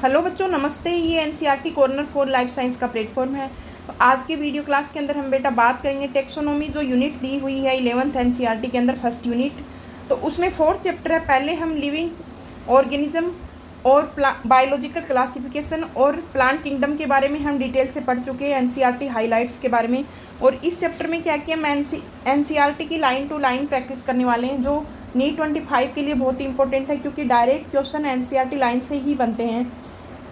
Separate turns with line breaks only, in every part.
Hello बच्चों, नमस्ते। ये NCERT corner for life science का प्लेटफॉर्म है। तो आज के वीडियो क्लास के अंदर हम बेटा बात करेंगे टेक्सोनोमी, जो यूनिट दी हुई है 11th एनसीईआरटी के अंदर फर्स्ट यूनिट। तो उसमें 4th चैप्टर है। पहले हम लिविंग ऑर्गेनिज्म और बायोलॉजिकल क्लासिफिकेशन और प्लांट किंगडम के बारे में हम डिटेल से पढ़ चुके हैं, एनसीईआरटी हाइलाइट्स के बारे में। और इस चैप्टर में क्या किया, मैं एनसीईआरटी की लाइन टू लाइन प्रैक्टिस करने वाले हैं, जो नीट 25 के लिए बहुत ही इंपॉर्टेंट है, क्योंकि डायरेक्ट क्वेश्चन एनसीईआरटी लाइन से ही बनते हैं।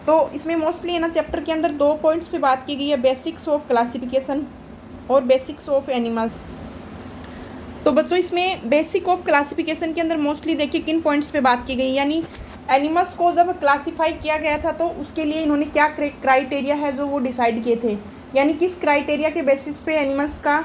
तो इसमें मोस्टली है ना, चैप्टर के अंदर 2 पॉइंट्स पे बात की गई है, बेसिक्स ऑफ क्लासिफिकेशन और बेसिक्स ऑफ एनिमल। तो बच्चों, इसमें बेसिक ऑफ क्लासिफिकेशन के अंदर मोस्टली देखिए किन पॉइंट्स पे बात की गई, यानी एनिमल्स को जब क्लासीफाई किया गया था तो उसके लिए इन्होंने क्या क्राइटेरिया है जो वो डिसाइड किए थे, यानी किस क्राइटेरिया के बेसिस पे एनिमल्स का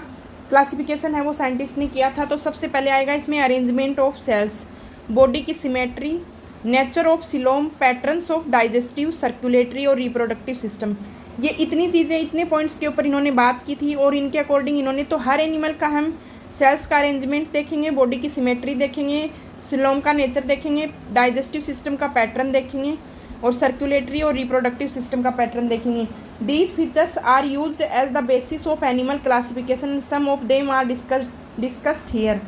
क्लासिफिकेशन है वो साइंटिस्ट ने किया था। तो सबसे पहले आएगा इसमें अरेंजमेंट ऑफ सेल्स, बॉडी की symmetry, nature of coelom, patterns of digestive, circulatory और रिप्रोडक्टिव सिस्टम। ये इतनी चीज़ें, इतने पॉइंट्स के ऊपर इन्होंने बात की थी, और इनके अकॉर्डिंग इन्होंने तो हर एनिमल का हम सेल्स का अरेंजमेंट देखेंगे, बॉडी की सिमेट्री देखेंगे, सिलोम का नेचर देखेंगे, डाइजेस्टिव सिस्टम का पैटर्न देखेंगे और सर्कुलेटरी और रिप्रोडक्टिव सिस्टम का पैटर्न देखेंगे। These features are used as the basis of animal classification, some of them are discussed here.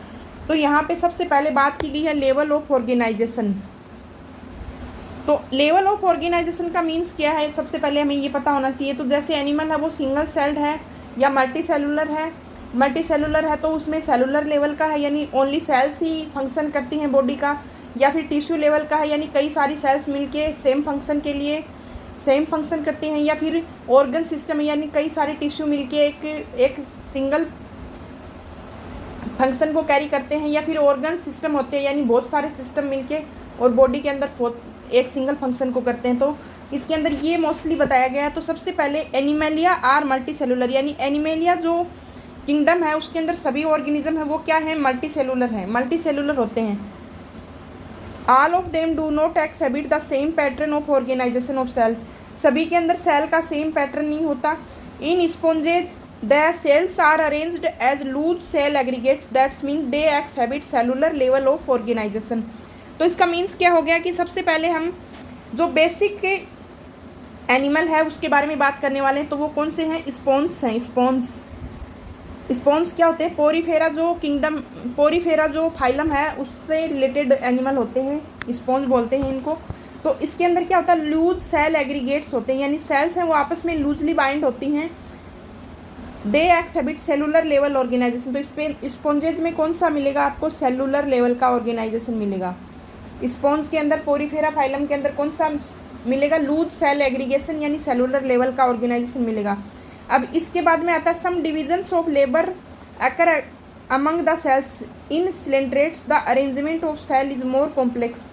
तो यहाँ पे सबसे पहले बात की गई है लेवल ऑफ ऑर्गेनाइजेशन। तो लेवल ऑफ ऑर्गेनाइजेशन का मीन्स क्या है, सबसे पहले हमें ये पता होना चाहिए। तो जैसे एनिमल है वो सिंगल सेल्ड है या मल्टी सेलुलर है। मल्टी सेलुलर है तो उसमें सेलुलर लेवल का है, यानी ओनली सेल्स ही फंक्शन करती हैं बॉडी का, या फिर टिश्यू लेवल का है, यानी कई सारी सेल्स मिलके सेम फंक्शन के लिए सेम फंक्शन करते हैं, या फिर ऑर्गन सिस्टम है, यानी कई सारे टिश्यू मिलके एक सिंगल फंक्शन को कैरी करते हैं, या फिर ऑर्गन सिस्टम होते हैं, यानी बहुत सारे सिस्टम मिलके और बॉडी के अंदर एक सिंगल फंक्शन को करते हैं। तो इसके अंदर ये मोस्टली बताया गया है। तो सबसे पहले एनिमेलिया आर मल्टी सेलुलर, यानी एनिमेलिया जो किंगडम है उसके अंदर सभी ऑर्गेनिज्म है वो क्या है, मल्टी सेलुलर है, मल्टी सेलुलर होते हैं। All of them do not exhibit the same pattern of organisation of cell, सभी के अंदर सेल का सेम पैटर्न नहीं होता। In sponges the cells are arranged as loose cell aggregates, that's mean they exhibit cellular level of organisation. तो इसका means क्या हो गया कि सबसे पहले हम जो बेसिक एनिमल है उसके बारे में बात करने वाले हैं। तो वो कौन से हैं, स्पॉन्स हैं। स्पॉन्स क्या होते हैं, पोरीफेरा जो फाइलम है उससे रिलेटेड एनिमल होते हैं, स्पॉन्स बोलते हैं इनको। तो इसके अंदर क्या होता है, लूज सेल एग्रीगेट्स होते हैं, यानी सेल्स हैं वो आपस में लूजली बाइंड होती हैं। They exhibit cellular level organisation, तो इस पे स्पॉन्जेज में कौन सा मिलेगा आपको, सेलुलर लेवल का ऑर्गेनाइजेशन मिलेगा। स्पॉन्ज के अंदर पोरीफेरा फाइलम के अंदर कौन सा मिलेगा, लूज सेल एग्रीगेशन, यानी सेलुलर लेवल का ऑर्गेनाइजेशन मिलेगा। अब इसके बाद में आता है some divisions of labour occur among the cells in coelenterates, the arrangement of cell is more complex.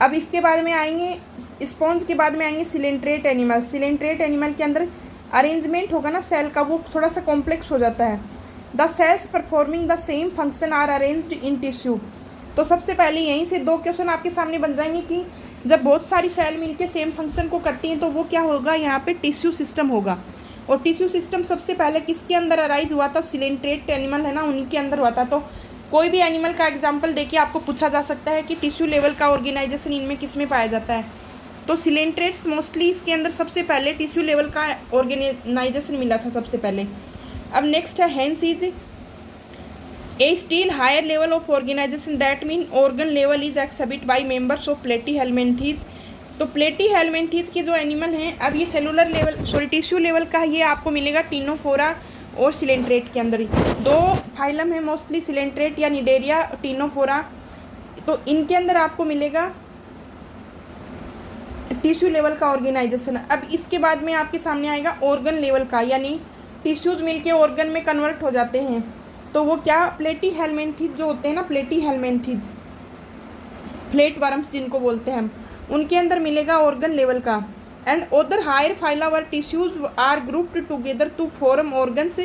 अब इसके बाद में आएंगे, स्पॉन्ज के बाद में आएंगे सिलेंट्रेट एनिमल। सिलेंट्रेट एनिमल के अंदर अरेंजमेंट होगा ना सेल का, वो थोड़ा सा कॉम्प्लेक्स हो जाता है। The cells performing the same function are arranged in tissue. तो सबसे पहले यहीं से 2 क्वेश्चन आपके सामने बन जाएंगे कि जब बहुत सारी सेल मिलके सेम फंक्शन को करती हैं तो वो क्या होगा, यहाँ पे टिश्यू सिस्टम होगा। और टिश्यू सिस्टम सबसे पहले किसके अंदर अराइज हुआ था, सिलेंट्रेट एनिमल है ना, उन्हीं के अंदर हुआ था। तो कोई भी एनिमल का एग्जाम्पल देखिए आपको पूछा जा सकता है कि टिश्यू लेवल का ऑर्गेनाइजेशन इनमें किस में पाया जाता है। तो सिलेंट्रेट्स मोस्टली इसके अंदर सबसे पहले टिश्यू लेवल का ऑर्गेनाइजेशन मिला था सबसे पहले। अब नेक्स्ट है hence is a still higher level of organisation, that mean organ level is exhibit by members of Platyhelminthes. तो प्लेटीहेल्मिन्थीज के जो एनिमल हैं, अब ये सेलुलर लेवल टिश्यू लेवल का ये आपको मिलेगा टीनोफोरा और सिलेंट्रेट के अंदर ही। 2 फाइलम है मोस्टली, सिलेंट्रेट या निडेरिया, टीनोफोरा। तो इनके अंदर आपको मिलेगा टिश्यू लेवल का ऑर्गेनाइजेशन। अब इसके बाद में आपके सामने आएगा ऑर्गन लेवल का, यानी टिश्यूज मिलके ऑर्गन में कन्वर्ट हो जाते हैं। तो वो क्या, प्लेटीहेल्मिन्थीज जो होते हैं ना, प्लेटीहेल्मिन्थीज, प्लेट वर्म्स जिनको बोलते हैं हम, उनके अंदर मिलेगा ऑर्गन लेवल का। And other higher phyla where tissues are grouped together to form organs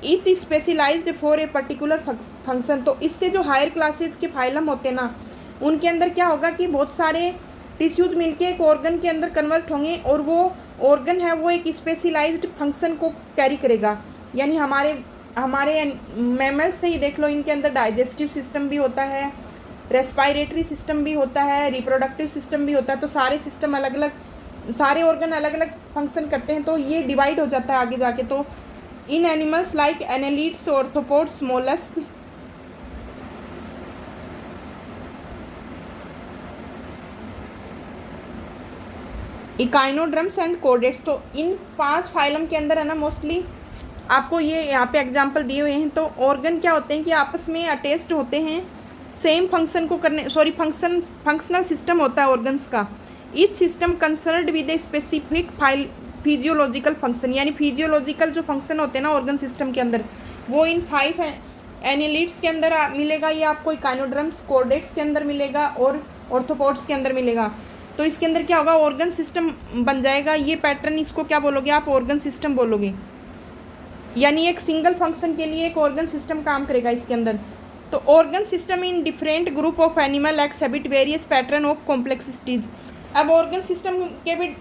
each specialised for a particular function. तो इससे जो हायर क्लासेज के फाइलम होते हैं ना, उनके अंदर क्या होगा कि बहुत सारे टिश्यूज मिलके एक ऑर्गन के अंदर कन्वर्ट होंगे, और वो ऑर्गन है वो एक स्पेशलाइज्ड फंक्शन को कैरी करेगा। यानी हमारे मैमल्स से ही देख लो, इनके अंदर डाइजेस्टिव सिस्टम भी होता है, रेस्पायरेटरी सिस्टम भी होता है, रिप्रोडक्टिव सिस्टम भी होता है। तो सारे सिस्टम अलग अलग सारे ऑर्गन अलग अलग फंक्शन करते हैं, तो ये डिवाइड हो जाता है आगे जाके। तो in animals like annelids, arthropods, molluscs, echinoderms and chordates. तो इन 5 फाइलम के अंदर है ना मोस्टली आपको ये यहाँ पे एग्जांपल दिए हुए हैं। तो ऑर्गन क्या होते हैं कि आपस में अटैच्ड होते हैं, सेम फंक्शन को करने, फंक्शनल सिस्टम होता है ऑर्गन्स का। Each system concerned with a specific physiological function, यानी फिजियोलॉजिकल जो फंक्शन होते हैं ना ऑर्गन सिस्टम के अंदर, वो इन 5 एनिलिड्स के अंदर मिलेगा, ये आपको इकाइनोड्रम्स, कोडेट्स के अंदर मिलेगा और ऑर्थ्रोपोड्स के अंदर मिलेगा। तो इसके अंदर क्या होगा, ऑर्गन सिस्टम बन जाएगा। ये पैटर्न, इसको क्या बोलोगे आप, ऑर्गन सिस्टम बोलोगे। यानी एक सिंगल फंक्शन के लिए एक ऑर्गन सिस्टम काम करेगा इसके अंदर। तो organ system in different group of animal exhibit various pattern of complexities. अब ऑर्गन सिस्टम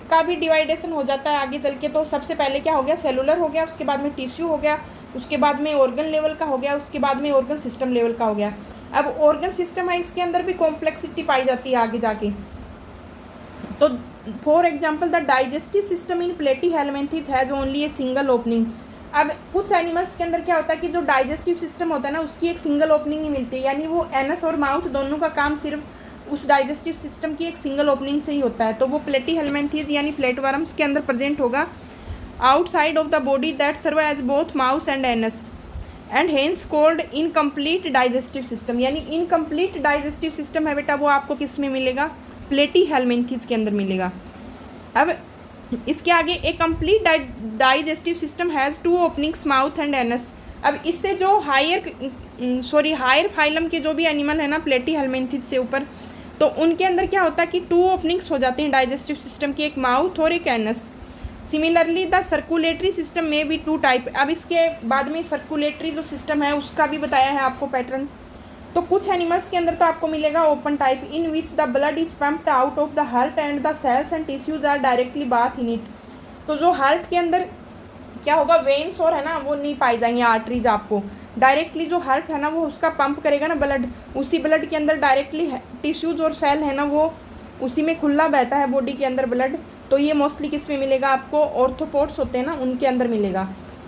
का भी डिवाइडेशन हो जाता है आगे चल के। तो सबसे पहले क्या हो गया, सेलुलर हो गया, उसके बाद में टिश्यू हो गया, उसके बाद में ऑर्गन लेवल का हो गया, उसके बाद में ऑर्गन सिस्टम लेवल का हो गया। अब ऑर्गन सिस्टम है, इसके अंदर भी कॉम्प्लेक्सिटी पाई जाती है आगे जाके। तो for example the digestive system in Platyhelminthes has only a single opening. अब कुछ एनिमल्स के अंदर क्या होता है कि जो डाइजेस्टिव सिस्टम होता है ना, उसकी एक सिंगल ओपनिंग ही मिलती है, यानी वो एनस और माउथ दोनों का काम सिर्फ उस डाइजेस्टिव सिस्टम की एक सिंगल ओपनिंग से ही होता है। तो वो प्लेटीहेल्मिन्थेस यानी प्लेटवर्म्स के अंदर प्रेजेंट होगा outside of the body that serve as both mouth and anus and hence called incomplete digestive system. यानी इनकम्प्लीट डाइजेस्टिव सिस्टम है बेटा, वो आपको किस में मिलेगा, प्लेटीहेल्मिन्थेस के अंदर मिलेगा। अब इसके आगे a complete digestive system has 2 openings mouth and anus. अब इससे जो हायर फाइलम के जो भी एनिमल है ना प्लेटीहेल्मिन्थेस से ऊपर, तो उनके अंदर क्या होता है कि 2 ओपनिंग्स हो जाते हैं डाइजेस्टिव सिस्टम की, एक माउथ और एक anus. Similarly the circulatory system में भी 2 टाइप। अब इसके बाद में सर्कुलेटरी जो सिस्टम है उसका भी बताया है आपको पैटर्न। तो कुछ एनिमल्स के अंदर तो आपको मिलेगा open type, in which the blood is pumped out of the heart and the cells and tissues are directly bath in it. तो जो हार्ट के अंदर क्या होगा, वेन्स और है ना वो नहीं पाई जाएंगे, आर्टरीज आपको डायरेक्टली जो हार्ट है ना वो उसका पंप करेगा ना ब्लड, उसी ब्लड के अंदर डायरेक्टली टिश्यूज और सेल है ना वो उसी में खुला बहता है बॉडी के अंदर ब्लड। तो ये मोस्टली किस में मिलेगा आपको, ऑर्थ्रोपोड्स होते हैं ना उनके अंदर मिलेगा।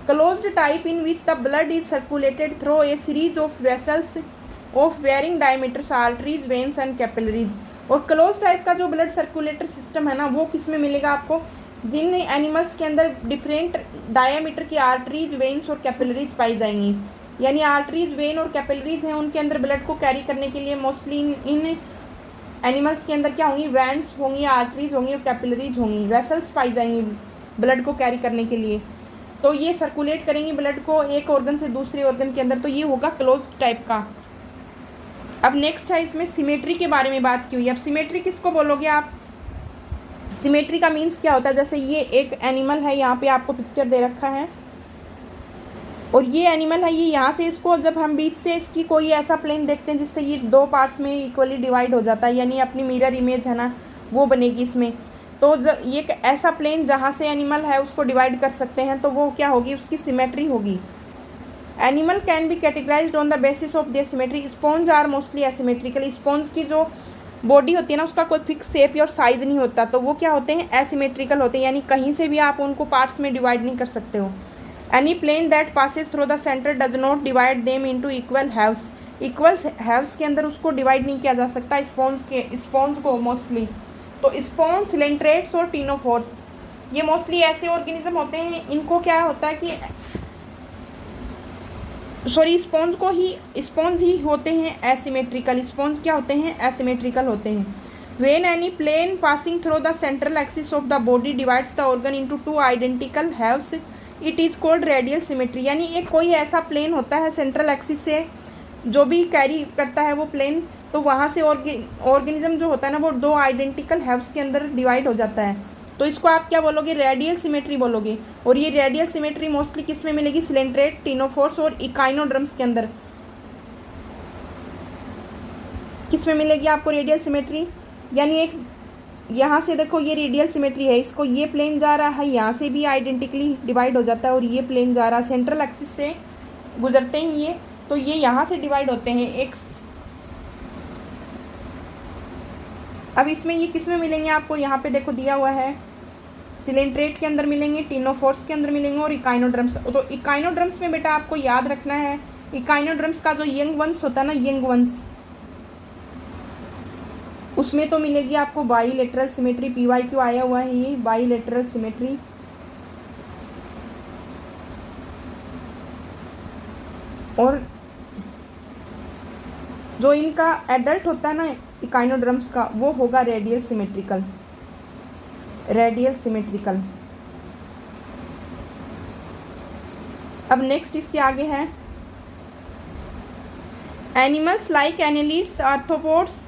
Closed type in which the blood is circulated through a series of vessels of wearing diameters, arteries, veins and capillaries. और क्लोज टाइप का जो ब्लड सर्कुलेटर सिस्टम है ना वो किस में मिलेगा आपको, जिन एनिमल्स के अंदर डिफरेंट डायमीटर की आर्टरीज, वेन्स और कैपिलरीज पाई जाएंगी। यानी आर्टरीज, वेन और कैपिलरीज हैं, उनके अंदर ब्लड को कैरी करने के लिए मोस्टली इन एनिमल्स के अंदर क्या होंगी, वेन्स होंगी, आर्टरीज होंगी और कैपिलरीज होंगी, वेसल्स पाई जाएंगी ब्लड को कैरी करने के लिए। तो ये सर्कुलेट करेंगी ब्लड को एक ऑर्गन से दूसरे ऑर्गन के अंदर। तो ये होगा क्लोज टाइप का। अब नेक्स्ट है इसमें सिमेट्री के बारे में बात की हुई है। अब सिमेट्री किसको बोलोगे आप, सिमेट्री का मीन्स क्या होता है, जैसे ये एक एनिमल है, यहाँ पे आपको पिक्चर दे रखा है और ये एनिमल है, ये यहाँ से इसको जब हम बीच से इसकी कोई ऐसा प्लेन देखते हैं जिससे ये 2 पार्ट्स में इक्वली डिवाइड हो जाता है, यानी अपनी मिरर इमेज है ना वो बनेगी इसमें। तो जब ये एक ऐसा प्लेन जहाँ से एनिमल है उसको डिवाइड कर सकते हैं, तो वो क्या होगी, उसकी सिमेट्री होगी। Animal can be categorised on the basis of their symmetry. Sponge are mostly asymmetrical. Sponge की जो बॉडी होती है ना उसका कोई फिक्स शेप और साइज नहीं होता, तो वो क्या होते हैं, एसिमेट्रिकल होते हैं, यानी कहीं से भी आप उनको पार्ट्स में डिवाइड नहीं कर सकते हो। Any plane that passes through the centre does not divide them into equal halves. Equal halves के अंदर उसको डिवाइड नहीं किया जा सकता स्पॉन्ज को मोस्टली। तो स्पॉन्ज, सिलेंट्रेट्स और टिनोफोर्स ये मोस्टली ऐसे ऑर्गेनिज्म होते हैं, इनको क्या होता है कि स्पॉन्ज ही होते हैं एसिमेट्रिकल। स्पॉन्ज क्या होते हैं, एसिमेट्रिकल होते हैं। When any plane passing through the central axis of the body divides the organ into 2 identical halves, it is called radial symmetry. यानी एक कोई ऐसा प्लेन होता है सेंट्रल एक्सिस से जो भी कैरी करता है वो प्लेन, तो वहाँ से ऑर्गेनिज्म जो होता है ना वो 2 आइडेंटिकल हैव्स के अंदर डिवाइड हो जाता है। तो इसको आप क्या बोलोगे, रेडियल सिमेट्री बोलोगे। और ये रेडियल सिमेट्री मोस्टली किस में मिलेगी, सिलेंट्रेट, टिनोफोर्स और इकाइनोड्रम्स के अंदर किस में मिलेगी आपको रेडियल सिमेट्री। यानी एक यहाँ से देखो ये रेडियल सिमेट्री है, इसको ये प्लेन जा रहा है, यहाँ से भी आइडेंटिकली डिवाइड हो जाता है और ये प्लेन जा रहा है, सेंट्रल एक्सिस से गुजरते हैं ये, तो ये यहाँ से डिवाइड होते हैं एक। अब इसमें ये किस में मिलेंगे आपको, यहाँ पे देखो दिया हुआ है सिलेंट्रेट के अंदर मिलेंगे, टिनोफोर्स के अंदर मिलेंगे और इकाइनोड्रम्स। तो इकाइनोड्रम्स में बेटा आपको याद रखना है, इकाइनोड्रम्स का जो यंग वंश होता है ना, यंग वंश, उसमें तो मिलेगी आपको बाईलेटरल सिमेट्री। PYQ आया हुआ है ये बाईलेटरल सिमेट्री। और जो इनका एडल्ट होता है ना इकाइनोड्रम्स का, वो होगा रेडियल सिमेट्रिकल, रेडियल सिमेट्रिकल। अब नेक्स्ट इसके आगे है animals like annelids, arthropods,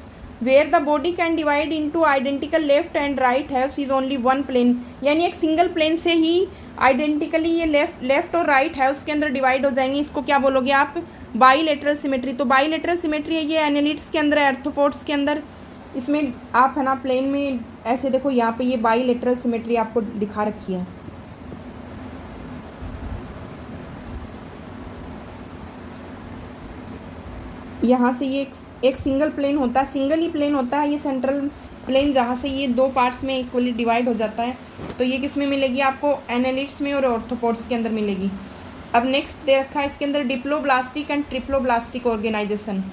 where the body can divide into identical left and right halves is only one plane, यानी एक सिंगल प्लेन से ही आइडेंटिकली ये लेफ्ट और राइट हैव्स के अंदर डिवाइड हो जाएंगे। इसको क्या बोलोगे आप? Bilateral symmetry. तो बाईलेटरल सिमेट्री है ये एनेलिड्स के अंदर, आर्थ्रोपोड्स के अंदर। इसमें आप है ना प्लेन में ऐसे देखो, यहाँ पे ये बाईलेटरल सिमेट्री आपको दिखा रखी है। यहाँ से ये एक सिंगल प्लेन होता है, सिंगल ही प्लेन होता है ये सेंट्रल प्लेन, जहाँ से ये दो पार्ट्स में इक्वली डिवाइड हो जाता है। तो ये किस में मिलेगी आपको? एनालिड्स में और ऑर्थ्रोपोड्स के अंदर मिलेगी। अब नेक्स्ट दे रखा है इसके अंदर डिप्लोब्लास्टिक एंड ट्रिप्लोब्लास्टिक ऑर्गेनाइजेशन।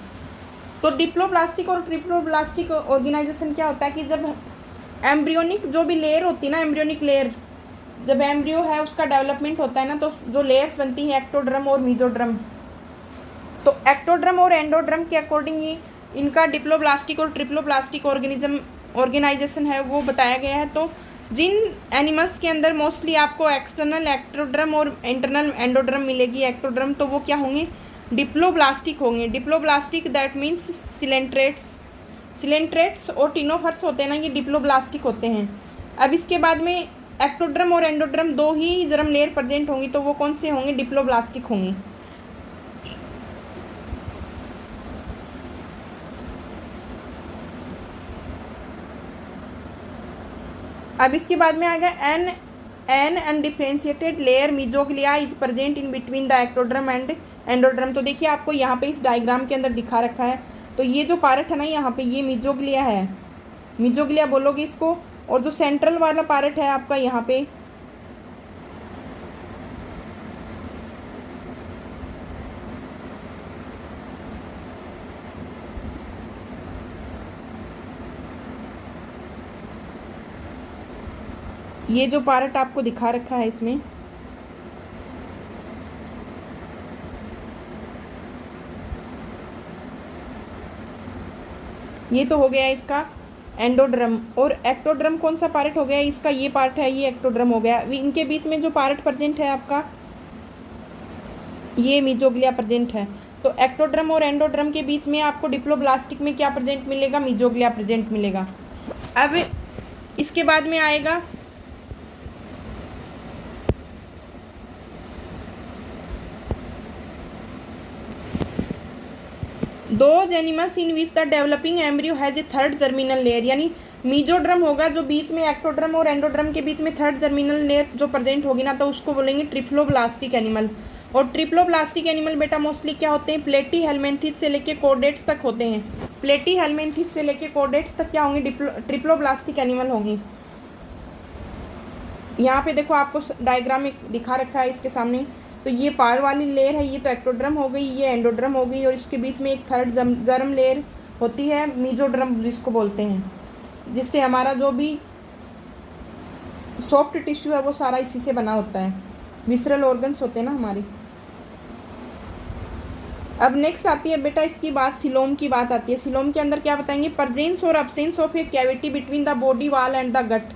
तो डिप्लोब्लास्टिक और ट्रिप्लोब्लास्टिक ऑर्गेनाइजेशन क्या होता है कि जब एम्ब्रियोनिक जो भी लेयर होती है ना, एम्ब्रियोनिक लेयर, जब एम्ब्रियो है उसका डेवलपमेंट होता है ना, तो जो लेयर्स बनती हैं एक्टोड्रम और मीजोड्रम। तो एक्टोड्रम और एंडोड्रम के अकॉर्डिंग ही इनका डिप्लोब्लास्टिक और ट्रिप्लोब्लास्टिक ऑर्गेनाइजेशन है वो बताया गया है। तो जिन एनिमल्स के अंदर मोस्टली आपको एक्सटर्नल एक्टोड्रम और इंटरनल एंडोड्रम मिलेगी, एक्टोड्रम, तो वो क्या होंगे? डिप्लोब्लास्टिक होंगे। डिप्लोब्लास्टिक दैट मीन्स सिलेंट्रेट्स और टिनोफर्स होते हैं ना, ये डिप्लोब्लास्टिक होते हैं। अब इसके बाद में एक्टोड्रम और एंडोड्रम दो ही जर्म लेयर प्रेजेंट होंगी, तो वो कौन से होंगे? डिप्लोब्लास्टिक होंगे। अब इसके बाद में आएगा an undifferentiated layer mesoglea is present in between the ectoderm and endoderm. तो देखिए आपको यहाँ पे इस डायग्राम के अंदर दिखा रखा है। तो ये जो पार्ट है ना यहाँ पे, ये मीजोग्लिया है, मीजोग्लिया बोलोगे इसको। और जो सेंट्रल वाला पार्ट है आपका यहाँ पे, ये जो पार्ट आपको दिखा रखा है इसमें, ये तो हो गया इसका एंडोड्रम। और एक्टोड्रम कौन सा पार्ट हो गया इसका? ये पार्ट है, ये एक्टोड्रम हो गया। इनके बीच में जो पार्ट प्रेजेंट है आपका, ये मीजोग्लिया प्रेजेंट है। तो एक्टोड्रम और एंडोड्रम के बीच में आपको डिप्लोब्लास्टिक में क्या प्रेजेंट मिलेगा? मीजोग्लिया प्रेजेंट मिलेगा। अब इसके बाद में आएगा those animals in which the developing embryo has a third germinal layer, यानी मीजोड्रम होगा जो बीच में एक्टोड्रम और एंडोड्रम के बीच में थर्ड जर्मिनल लेयर जो प्रेजेंट होगी ना, तो उसको बोलेंगे ट्रिप्लोब्लास्टिक एनिमल। और ट्रिप्लोब्लास्टिक एनिमल बेटा मोस्टली क्या होते हैं? प्लेटी हेलमिंथिस से लेके कॉर्डेट्स तक होते हैं। प्लेटी हेलमिंथिस से लेके कॉर्डेट्स तक क्या होंगे? ट्रिप्लोब्लास्टिक एनिमल होंगे। यहाँ पे देखो आपको डायग्राम में दिखा रखा है इसके सामने। तो ये पार वाली लेयर है, ये तो एक्टोड्रम हो गई, ये एंडोड्रम हो गई, और इसके बीच में एक थर्ड जर्म लेयर होती है मीजोड्रम जिसको बोलते हैं, जिससे हमारा जो भी सॉफ्ट टिश्यू है वो सारा इसी से बना होता है, विसरल ऑर्गन्स होते हैं ना हमारे। अब नेक्स्ट आती है बेटा इसकी बात, सिलोम की बात आती है। सिलोम के अंदर क्या बताएंगे? प्रेजेंस और absence of a cavity between the body wall and the gut.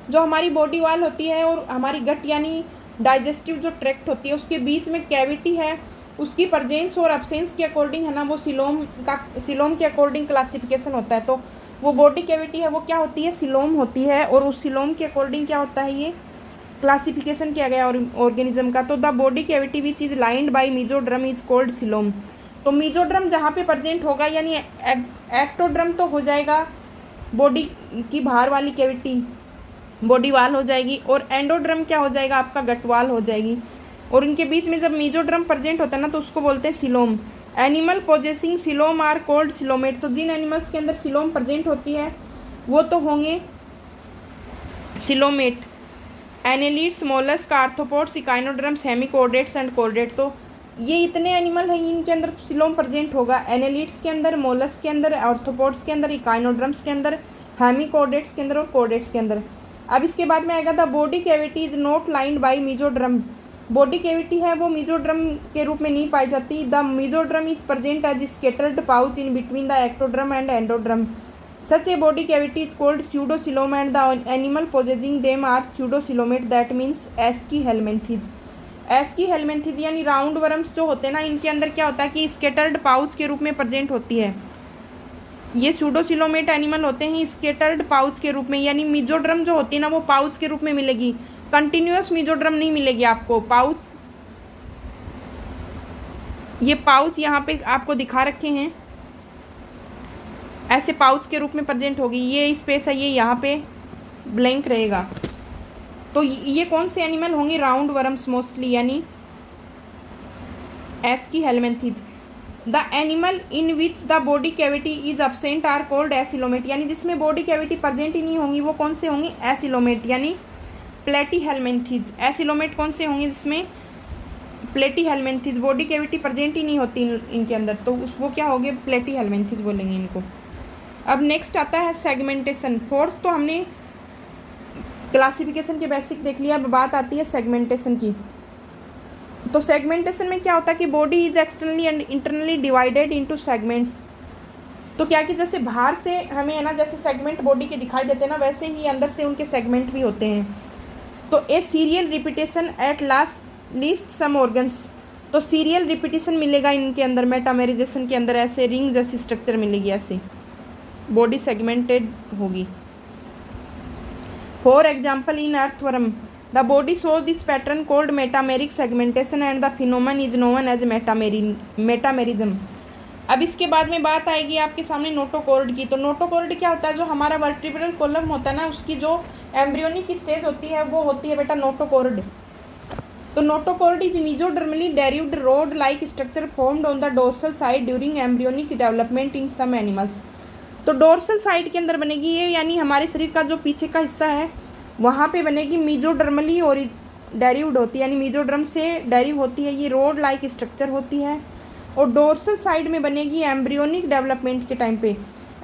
जो हमारी बॉडी वाल होती है और हमारी गट यानी डाइजेस्टिव जो ट्रैक्ट होती है, उसके बीच में कैविटी है, उसकी प्रेजेंस और अब्सेंस के अकॉर्डिंग है ना, वो सिलोम के अकॉर्डिंग क्लासिफिकेशन होता है। तो वो बॉडी कैविटी है वो क्या होती है? सिलोम होती है। और उस सिलोम के अकॉर्डिंग क्या होता है? ये क्लासिफिकेशन किया गया ऑर्गेनिज्म का। तो the body cavity which is lined by mesoderm is called coelom. तो मीजोड्रम जहाँ पे प्रेजेंट होगा, यानी एक्टोड्रम तो हो जाएगा बॉडी की बाहर वाली कैविटी, बॉडी वाल हो जाएगी, और एंडोड्रम क्या हो जाएगा? आपका गट वाल हो जाएगी। और इनके बीच में जब मीजोड्रम प्रेजेंट होता है ना, तो उसको बोलते हैं coelom. Animal possessing coelom are called coelomate. तो जिन एनिमल्स के अंदर सिलोम प्रेजेंट होती है वो तो होंगे coelomate. Annelids, molluscs, arthropods, echinoderms, hemichordates and chordate. तो ये इतने एनिमल हैं, इनके अंदर सिलोम प्रेजेंट होगा। एनेलिड्स के अंदर, मोलस्क के अंदर, आर्थ्रोपोड्स के अंदर, इकाइनोडर्म्स के अंदर, हेमिकोडेट्स के अंदर और कोर्डेट्स के अंदर। अब इसके बाद में आएगा the body cavity is not lined by mesoderm. Body cavity है वो मीजोड्रम के रूप में नहीं पाई जाती। The mesoderm is present as scattered pouch in between the ectoderm and endoderm. Such a body cavity is called pseudocoelom and the animal possessing them are pseudocoelomate, that means एस्कीहेलमिन्थीज। एस्कीहेलमिन्थीज यानी round worms जो होते हैं ना, इनके अंदर क्या होता है कि स्केटर्ड पाउच के रूप में प्रेजेंट होती है। ये pseudocoelomate एनिमल होते हैं स्केटर्ड पाउच के रूप में, यानी मीजोड्रम जो होती है ना वो पाउच के रूप में मिलेगी, कंटिन्यूअस मीजोड्रम नहीं मिलेगी आपको। पाउच, ये पाउच यहाँ पे आपको दिखा रखे हैं, ऐसे पाउच के रूप में प्रेजेंट होगी। ये स्पेस है, ये यहाँ पे ब्लैंक रहेगा। तो ये कौन से एनिमल होंगे? राउंड वर्म्स मोस्टली, यानी aschelminthes. The animal in which the body cavity is absent are called acoelomate, यानी जिसमें बॉडी कैविटी प्रेजेंट ही नहीं होंगी वो कौन से होंगे? एसिलोमेट, यानी प्लेटीहेलमिन्थीज। एसिलोमेट कौन से होंगे? जिसमें प्लेटीहेलमिन्थीज, बॉडी कैविटी प्रेजेंट ही नहीं होती इनके अंदर, तो वो क्या हो गए? प्लेटीहेलमिन्थीज बोलेंगे इनको। अब नेक्स्ट आता है सेगमेंटेशन। फोर्थ तो हमने क्लासिफिकेशन के बेसिक देख लिया, अब बात आती है सेगमेंटेशन की। तो सेगमेंटेशन में क्या होता है कि body is externally and internally divided into segments. तो क्या कि जैसे बाहर से हमें है ना, जैसे सेगमेंट बॉडी के दिखाई देते हैं ना, वैसे ही अंदर से उनके सेगमेंट भी होते हैं। तो a serial repetition at least some organs. तो सीरियल रिपीटेशन मिलेगा इनके अंदर, मेटामेराइजेशन के अंदर ऐसे रिंग जैसी स्ट्रक्चर मिलेगी, ऐसे बॉडी सेगमेंटेड होगी। For example in earthworm the body show this pattern called metameric segmentation and the phenomenon is known as metamerism. अब इसके बाद में बात आएगी आपके सामने नोटोकॉर्ड की। तो नोटोकॉर्ड क्या होता है? जो हमारा वर्टिब्रल कॉलम होता है ना, उसकी जो एम्ब्रियोनिक स्टेज होती है वो होती है बेटा नोटोकॉर्ड। तो notochord is mesodermally derived rod like structure formed on the dorsal side during embryonic development in some animals. तो डोर्सल साइड के अंदर बनेगी ये, यानी हमारे शरीर का जो पीछे का हिस्सा है वहाँ पे बनेगी मीजोडर्मली और डेरिव्ड होती है, यानी मीजोडर्म से डेरिव होती है, ये रोड लाइक स्ट्रक्चर होती है। और डोर्सल साइड में बनेगी एम्ब्रियोनिक डेवलपमेंट के टाइम पे।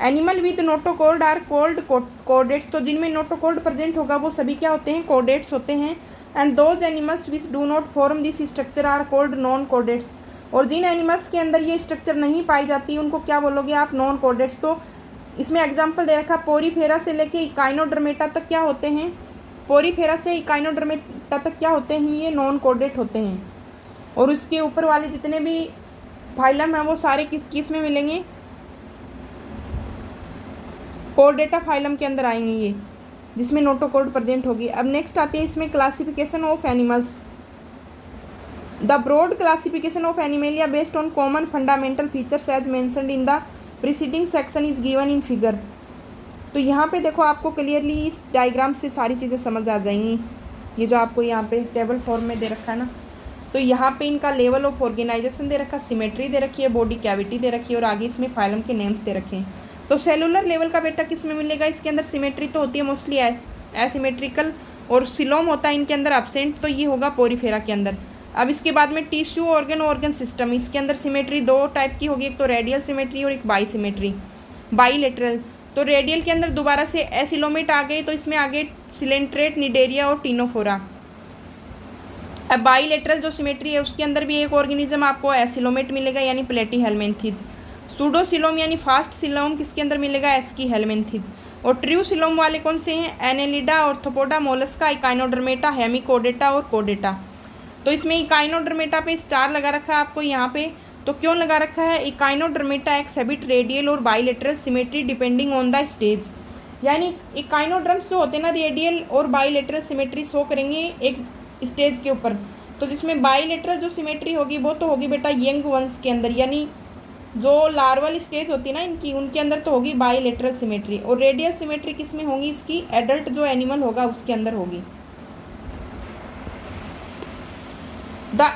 Animal with notochord are called chordates. तो जिनमें नोटोकॉर्ड प्रेजेंट होगा वो सभी क्या होते हैं? कॉर्डेट्स होते हैं। And those animals which do not form this structure are called non chordates. और जिन एनिमल्स के अंदर ये स्ट्रक्चर नहीं पाई जाती उनको क्या बोलोगे आप? Non chordates. तो इसमें एग्जाम्पल दे रखा, पोरीफेरा से लेके इकाइनोडर्मेटा तक क्या होते हैं? पोरीफेरा से इकाइनोडर्मेटा तक क्या होते हैं? ये नॉन कॉर्डेट होते हैं। और उसके ऊपर वाले जितने भी फाइलम हैं वो सारे किस में मिलेंगे? कॉर्डेटा फाइलम के अंदर आएंगे ये, जिसमें नोटोकॉर्ड प्रेजेंट होगी। अब नेक्स्ट आती है इसमें classification of animals. The broad classification of Animalia based on common fundamental features as mentioned in the preceding section is given in figure. तो यहाँ पे देखो आपको क्लियरली इस डायग्राम से सारी चीज़ें समझ आ जाएंगी। ये जो आपको यहाँ पे टेबल फॉर्म में दे रखा है ना, तो यहाँ पे इनका लेवल ऑफ ऑर्गेनाइजेशन दे रखा, सिमेट्री दे रखी है, बॉडी कैविटी दे रखी है और आगे इसमें फाइलम के नेम्स दे रखे हैं। तो सेलुलर लेवल का बेटा किस में मिलेगा? इसके अंदर सिमेट्री तो होती है मोस्टली एसिमेट्रिकल, और सिलोम होता है इनके अंदर एब्सेंट, तो ये होगा पोरीफेरा के अंदर। अब इसके बाद में टिश्यू ऑर्गन सिस्टम, इसके अंदर सिमेट्री दो टाइप की होगी, एक तो रेडियल सिमेट्री और एक बाईलेटरल। तो रेडियल के अंदर दोबारा से एसिलोमेट आ गए, तो इसमें आगे सिलेंट्रेट, निडेरिया और टीनोफोरा। अब बाईलेटरल जो सिमेट्री है उसके अंदर भी एक ऑर्गेनिज्म आपको एसिलोमेट मिलेगा, यानी प्लेटीहेलमिन्थीज। सूडोसिलोम यानी फास्ट सिलोम किसके अंदर मिलेगा? एस्कीहेलमिन्थीज। और ट्रू सिलोम वाले कौन से हैं? Annelida, arthropoda, Mollusca, Echinodermata, hemichordata और कोडेटा। तो इसमें इकाइनोडर्मेटा पे स्टार लगा रखा है आपको यहाँ पे, तो क्यों लगा रखा है? इकाइनोडर्मेटा एक्सहिबिट रेडियल और bilateral symmetry depending on the stage. यानी इकाइनोडर्म्स जो होते हैं ना, रेडियल और बाईलेटरल सिमेट्री शो करेंगे एक स्टेज के ऊपर। तो जिसमें बाईलेटरल जो सिमेट्री होगी वो तो होगी बेटा यंग वंस के अंदर, यानी जो लार्वल स्टेज होती है ना इनकी, उनके अंदर तो होगी बाईलेटरल सिमेट्री। और रेडियल सिमेट्री किस में होगी? इसकी एडल्ट जो एनिमल होगा उसके अंदर होगी। The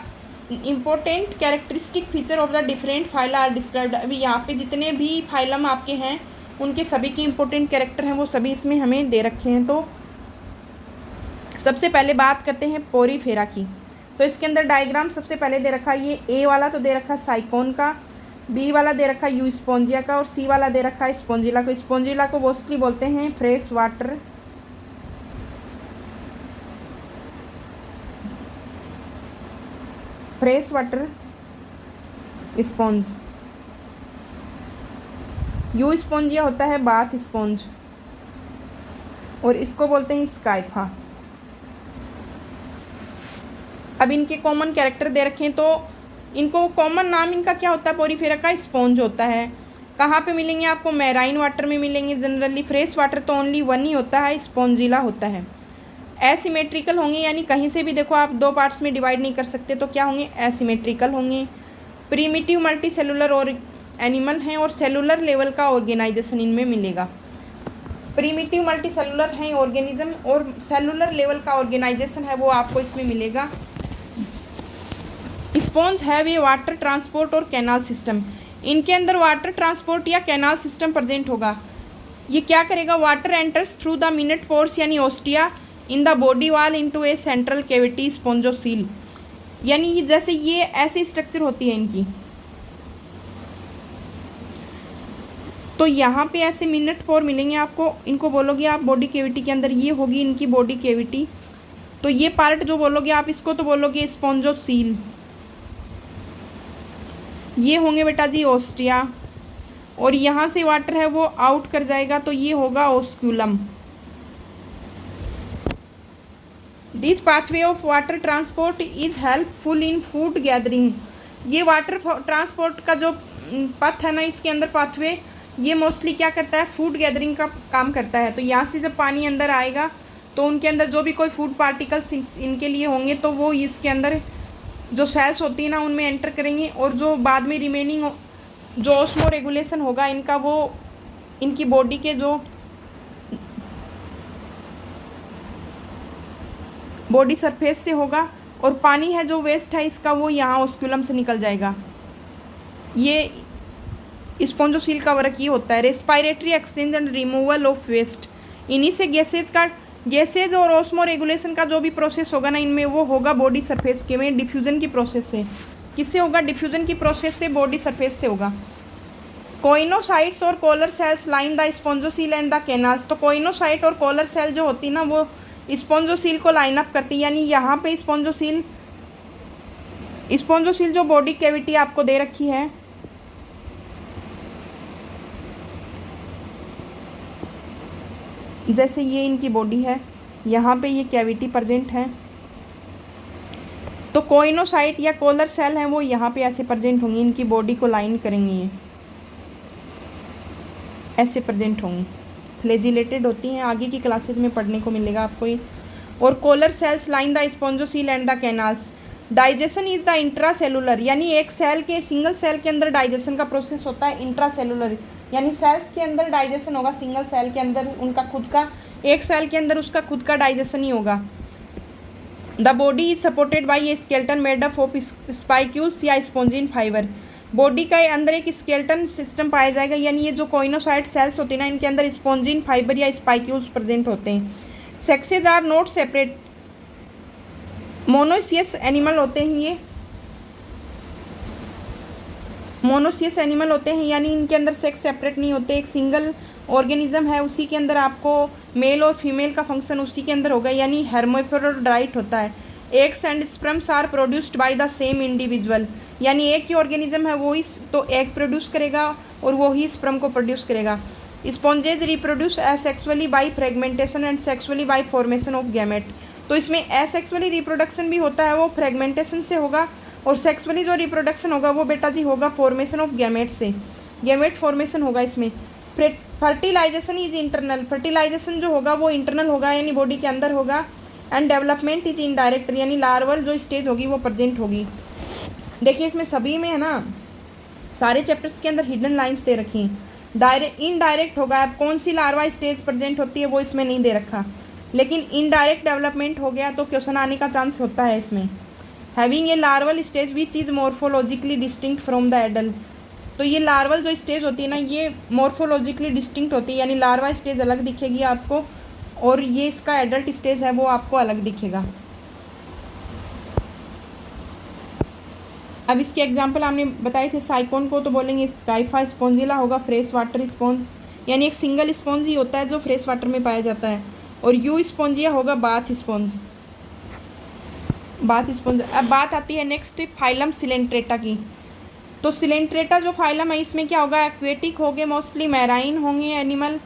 important characteristic feature of the different phyla are described. अभी यहाँ पे जितने भी फाइलम आपके हैं उनके सभी की इम्पोर्टेंट कैरेक्टर हैं वो सभी इसमें हमें दे रखे हैं। तो सबसे पहले बात करते हैं पोरीफेरा की। तो इसके अंदर डायग्राम सबसे पहले दे रखा है, ये ए वाला तो दे रखा है साइकोन का, बी वाला दे रखा है यू स्पोंजिया का, और सी वाला दे रखा है स्पोंजिला को। स्पोंजिला को मोस्टली बोलते हैं fresh water sponge. You spongia होता है बाथ स्पॉन्ज, और इसको बोलते हैं स्काइफा। अब इनके कॉमन कैरेक्टर दे रखे हैं, तो इनको कॉमन नाम इनका क्या होता है, पोरीफेरा का स्पॉन्ज होता है। कहाँ पे मिलेंगे आपको, मैराइन वाटर में मिलेंगे जनरली। फ्रेश वाटर तो ओनली वन ही होता है, स्पॉन्जिला होता है। एसिमेट्रिकल होंगे, यानी कहीं से भी देखो आप दो पार्ट्स में डिवाइड नहीं कर सकते, तो क्या होंगे, एसिमेट्रिकल होंगे। प्रीमिटिव मल्टी सेलुलर और एनिमल हैं, और सेलुलर लेवल का ऑर्गेनाइजेशन इनमें मिलेगा। प्रीमिटिव मल्टी सेलुलर हैं ऑर्गेनिज्म, और सेलुलर लेवल का ऑर्गेनाइजेशन है वो आपको इसमें मिलेगा। Sponge have a water transport और कैनाल सिस्टम। इनके अंदर वाटर ट्रांसपोर्ट या कैनाल सिस्टम प्रेजेंट होगा। ये क्या करेगा, water enters through the minute pores यानी ostia in the body wall into a central cavity spongocoel. यानी जैसे ये ऐसी स्ट्रक्चर होती है इनकी, तो यहाँ पे ऐसे मिनट पोर मिलेंगे आपको। इनको बोलोगे आप बॉडी कैविटी के अंदर, ये होगी इनकी बॉडी कैविटी। तो ये पार्ट जो बोलोगे आप इसको तो बोलोगे स्पोंजोसील। ये होंगे बेटा जी ओस्टिया, और यहाँ से वाटर है वो आउट कर जाएगा, तो ये होगा osculum. This pathway of water transport is helpful in food gathering. ये वाटर ट्रांसपोर्ट का जो पथ है ना, इसके अंदर पाथवे, ये मोस्टली क्या करता है, फूड गैदरिंग का काम करता है। तो यहाँ से जब पानी अंदर आएगा तो उनके अंदर जो भी कोई फूड पार्टिकल्स इनके लिए होंगे, तो वो इसके अंदर जो सेल्स होती है ना उनमें एंटर करेंगे, और जो बाद में रिमेनिंग जो ऑस्मो रेगुलेशन होगा इनका, वो इनकी बॉडी के जो बॉडी सरफेस से होगा, और पानी है जो वेस्ट है इसका वो यहाँ ऑस्क्यूलम से निकल जाएगा। ये स्पोंजोसील का वर्क ये होता है। Respiratory exchange and removal of waste, इन्हीं से गैसेज और ऑस्मो रेगुलेशन का जो भी प्रोसेस होगा ना इनमें, वो होगा बॉडी सरफेस के में डिफ्यूजन की प्रोसेस से। किससे होगा, डिफ्यूजन की प्रोसेस से, बॉडी सरफेस से होगा। कोइनोसाइट्स और collar cells line the spongocoel and the canals. तो कोइनोसाइट और कॉलर सेल जो होती है ना वो स्पोंजोसील को लाइन अप करती है। यानी यहाँ पे स्पोंजोसील जो बॉडी कैविटी आपको दे रखी है, जैसे ये इनकी बॉडी है, यहाँ पे ये कैविटी प्रेजेंट है, तो कोइनोसाइट या कॉलर सेल हैं वो यहाँ पे ऐसे प्रेजेंट होंगी, इनकी बॉडी को लाइन करेंगी, ये ऐसे प्रेजेंट होंगी, फ्लैजिलेटेड होती हैं। आगे की क्लासेज में पढ़ने को मिलेगा आपको ये। और collar cells line the spongocoel and the canals. Digestion is the intracellular, यानी एक सेल के, सिंगल सेल के अंदर डाइजेशन का प्रोसेस होता है इंट्रासेलुलर, यानी सेल्स के अंदर डाइजेशन होगा, सिंगल सेल के अंदर उनका खुद का, एक सेल के अंदर उसका खुद का डाइजेशन ही होगा। The body is supported by A skeleton made up of spicules या स्पोंजिन फाइबर। बॉडी के अंदर एक स्केलेटन सिस्टम पाया जाएगा, यानी ये जो कोइनोसाइट सेल्स होती है ना इनके अंदर स्पोंजिन फाइबर या स्पाइक्यूल्स प्रेजेंट होते हैं। Sexes are not separate, monoecious animal होते हैं, ये मोनोसियस एनिमल होते हैं, यानी इनके अंदर सेक्स सेपरेट नहीं होते। एक सिंगल ऑर्गेनिज्म है, उसी के अंदर आपको मेल और फीमेल का फंक्शन उसी के अंदर होगा, यानी हेर्माफ्रोडिट होता है। Eggs and sperms are produced by the same individual, यानी एक ही ऑर्गेनिज्म है वो ही तो एग प्रोड्यूस करेगा और वो ही स्पर्म को प्रोड्यूस करेगा। Sponges reproduce asexually by fragmentation and sexually by formation of gamete. तो इसमें एसेक्सुअली रिप्रोडक्शन भी होता है, वो फ्रेगमेंटेशन से होगा, और सेक्सुअली जो रिप्रोडक्शन होगा वो बेटा जी होगा फॉर्मेशन ऑफ गैमेट से, गैमेट फॉर्मेशन होगा इसमें। फर्टिलाइजेशन इज इंटरनल, फर्टिलाइजेशन जो होगा वो इंटरनल होगा, यानी बॉडी के अंदर होगा। एंड डेवलपमेंट इज इनडायरेक्ट, यानी लार्वल जो स्टेज होगी वो प्रेजेंट होगी। देखिए इसमें सभी में है ना, सारे चैप्टर्स के अंदर हिडन लाइंस दे रखी हैं। डायरेक्ट इनडायरेक्ट होगा, अब कौन सी लार्वा स्टेज प्रेजेंट होती है वो इसमें नहीं दे रखा, लेकिन इनडायरेक्ट डेवलपमेंट हो गया तो क्वेश्चन आने का चांस होता है इसमें। Having a larval stage which is morphologically distinct from the adult. तो ये लार्वल जो स्टेज होती है ना ये मॉर्फोलॉजिकली डिस्टिंक्ट होती है, यानी लार्वा स्टेज अलग दिखेगी आपको और ये इसका एडल्ट स्टेज है वो आपको अलग दिखेगा। अब इसके एग्जाम्पल हमने बताए थे, साइकोन को तो बोलेंगे स्काइफा, स्पॉन्जिला होगा फ्रेश वाटर स्पॉन्ज, यानी एक सिंगल स्पॉन्ज ही होता है जो फ्रेश वाटर में पाया जाता है, और यू स्पॉन्जिया होगा बाथ स्पॉन्ज। अब बात आती है नेक्स्ट फाइलम सिलेंट्रेटा की। तो सिलेंट्रेटा जो फाइलम है इसमें क्या होगा, एक्वेटिक होंगे, मोस्टली मैराइन होंगे एनिमल,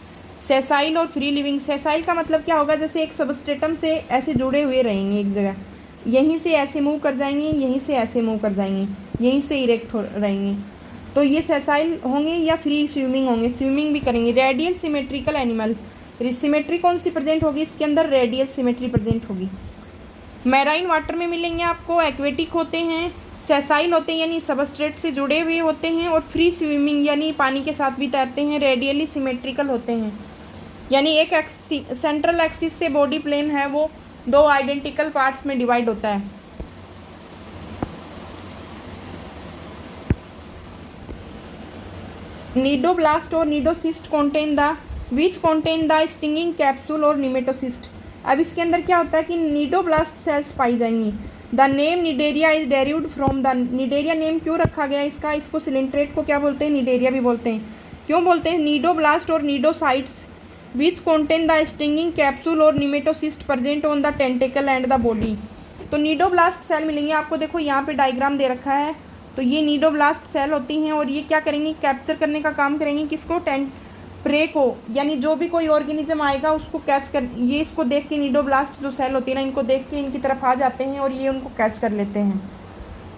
सेसाइल और फ्री लिविंग। सेसाइल का मतलब क्या होगा, जैसे एक सबस्ट्रेटम से ऐसे जुड़े हुए रहेंगे एक जगह, यहीं से ऐसे मूव कर जाएंगे, यहीं से ऐसे मूव कर जाएंगे, यहीं से इरेक्ट हो रहेंगे, तो ये सेसाइल होंगे या फ्री स्विमिंग होंगे, स्विमिंग भी करेंगे। रेडियल सिमेट्रिकल एनिमल, सिमेट्री कौन सी प्रेजेंट होगी इसके अंदर, रेडियल सिमेट्री प्रेजेंट होगी। मैराइन वाटर में मिलेंगे आपको, एक्वेटिक होते हैं, सेसाइल होते हैं यानी सबस्ट्रेट से जुड़े हुए होते हैं, और फ्री स्विमिंग यानी पानी के साथ भी तैरते हैं, रेडियली सिमेट्रिकल होते हैं, यानी एक सेंट्रल एक्सिस से बॉडी प्लेन है वो दो आइडेंटिकल पार्ट्स में डिवाइड होता है। नीडोब्लास्ट और cnidocyst contain the stinging capsule और निमेटोसिस्ट। अब इसके अंदर क्या होता है कि नीडोब्लास्ट सेल्स पाई जाएंगी। The name Cnidaria is derived from the, Cnidaria name क्यों रखा गया इसका, इसको सिलेंट्रेट को क्या बोलते हैं, निडेरिया भी बोलते हैं। क्यों बोलते हैं, नीडोब्लास्ट और cnidocytes which contain the stinging capsule और nematocyst present on the tentacle and the body. तो नीडोब्लास्ट सेल मिलेंगे आपको, देखो यहाँ पे डायग्राम दे रखा है, तो ये नीडोब्लास्ट सेल होती हैं और ये क्या करेंगी, कैप्चर करने का काम करेंगी किसको, प्रे को, यानी जो भी कोई ऑर्गेनिज्म आएगा उसको कैच कर, ये इसको देख के नीडोब्लास्ट जो सेल होती है ना, इनको देख के इनकी तरफ आ जाते हैं और ये उनको कैच कर लेते हैं।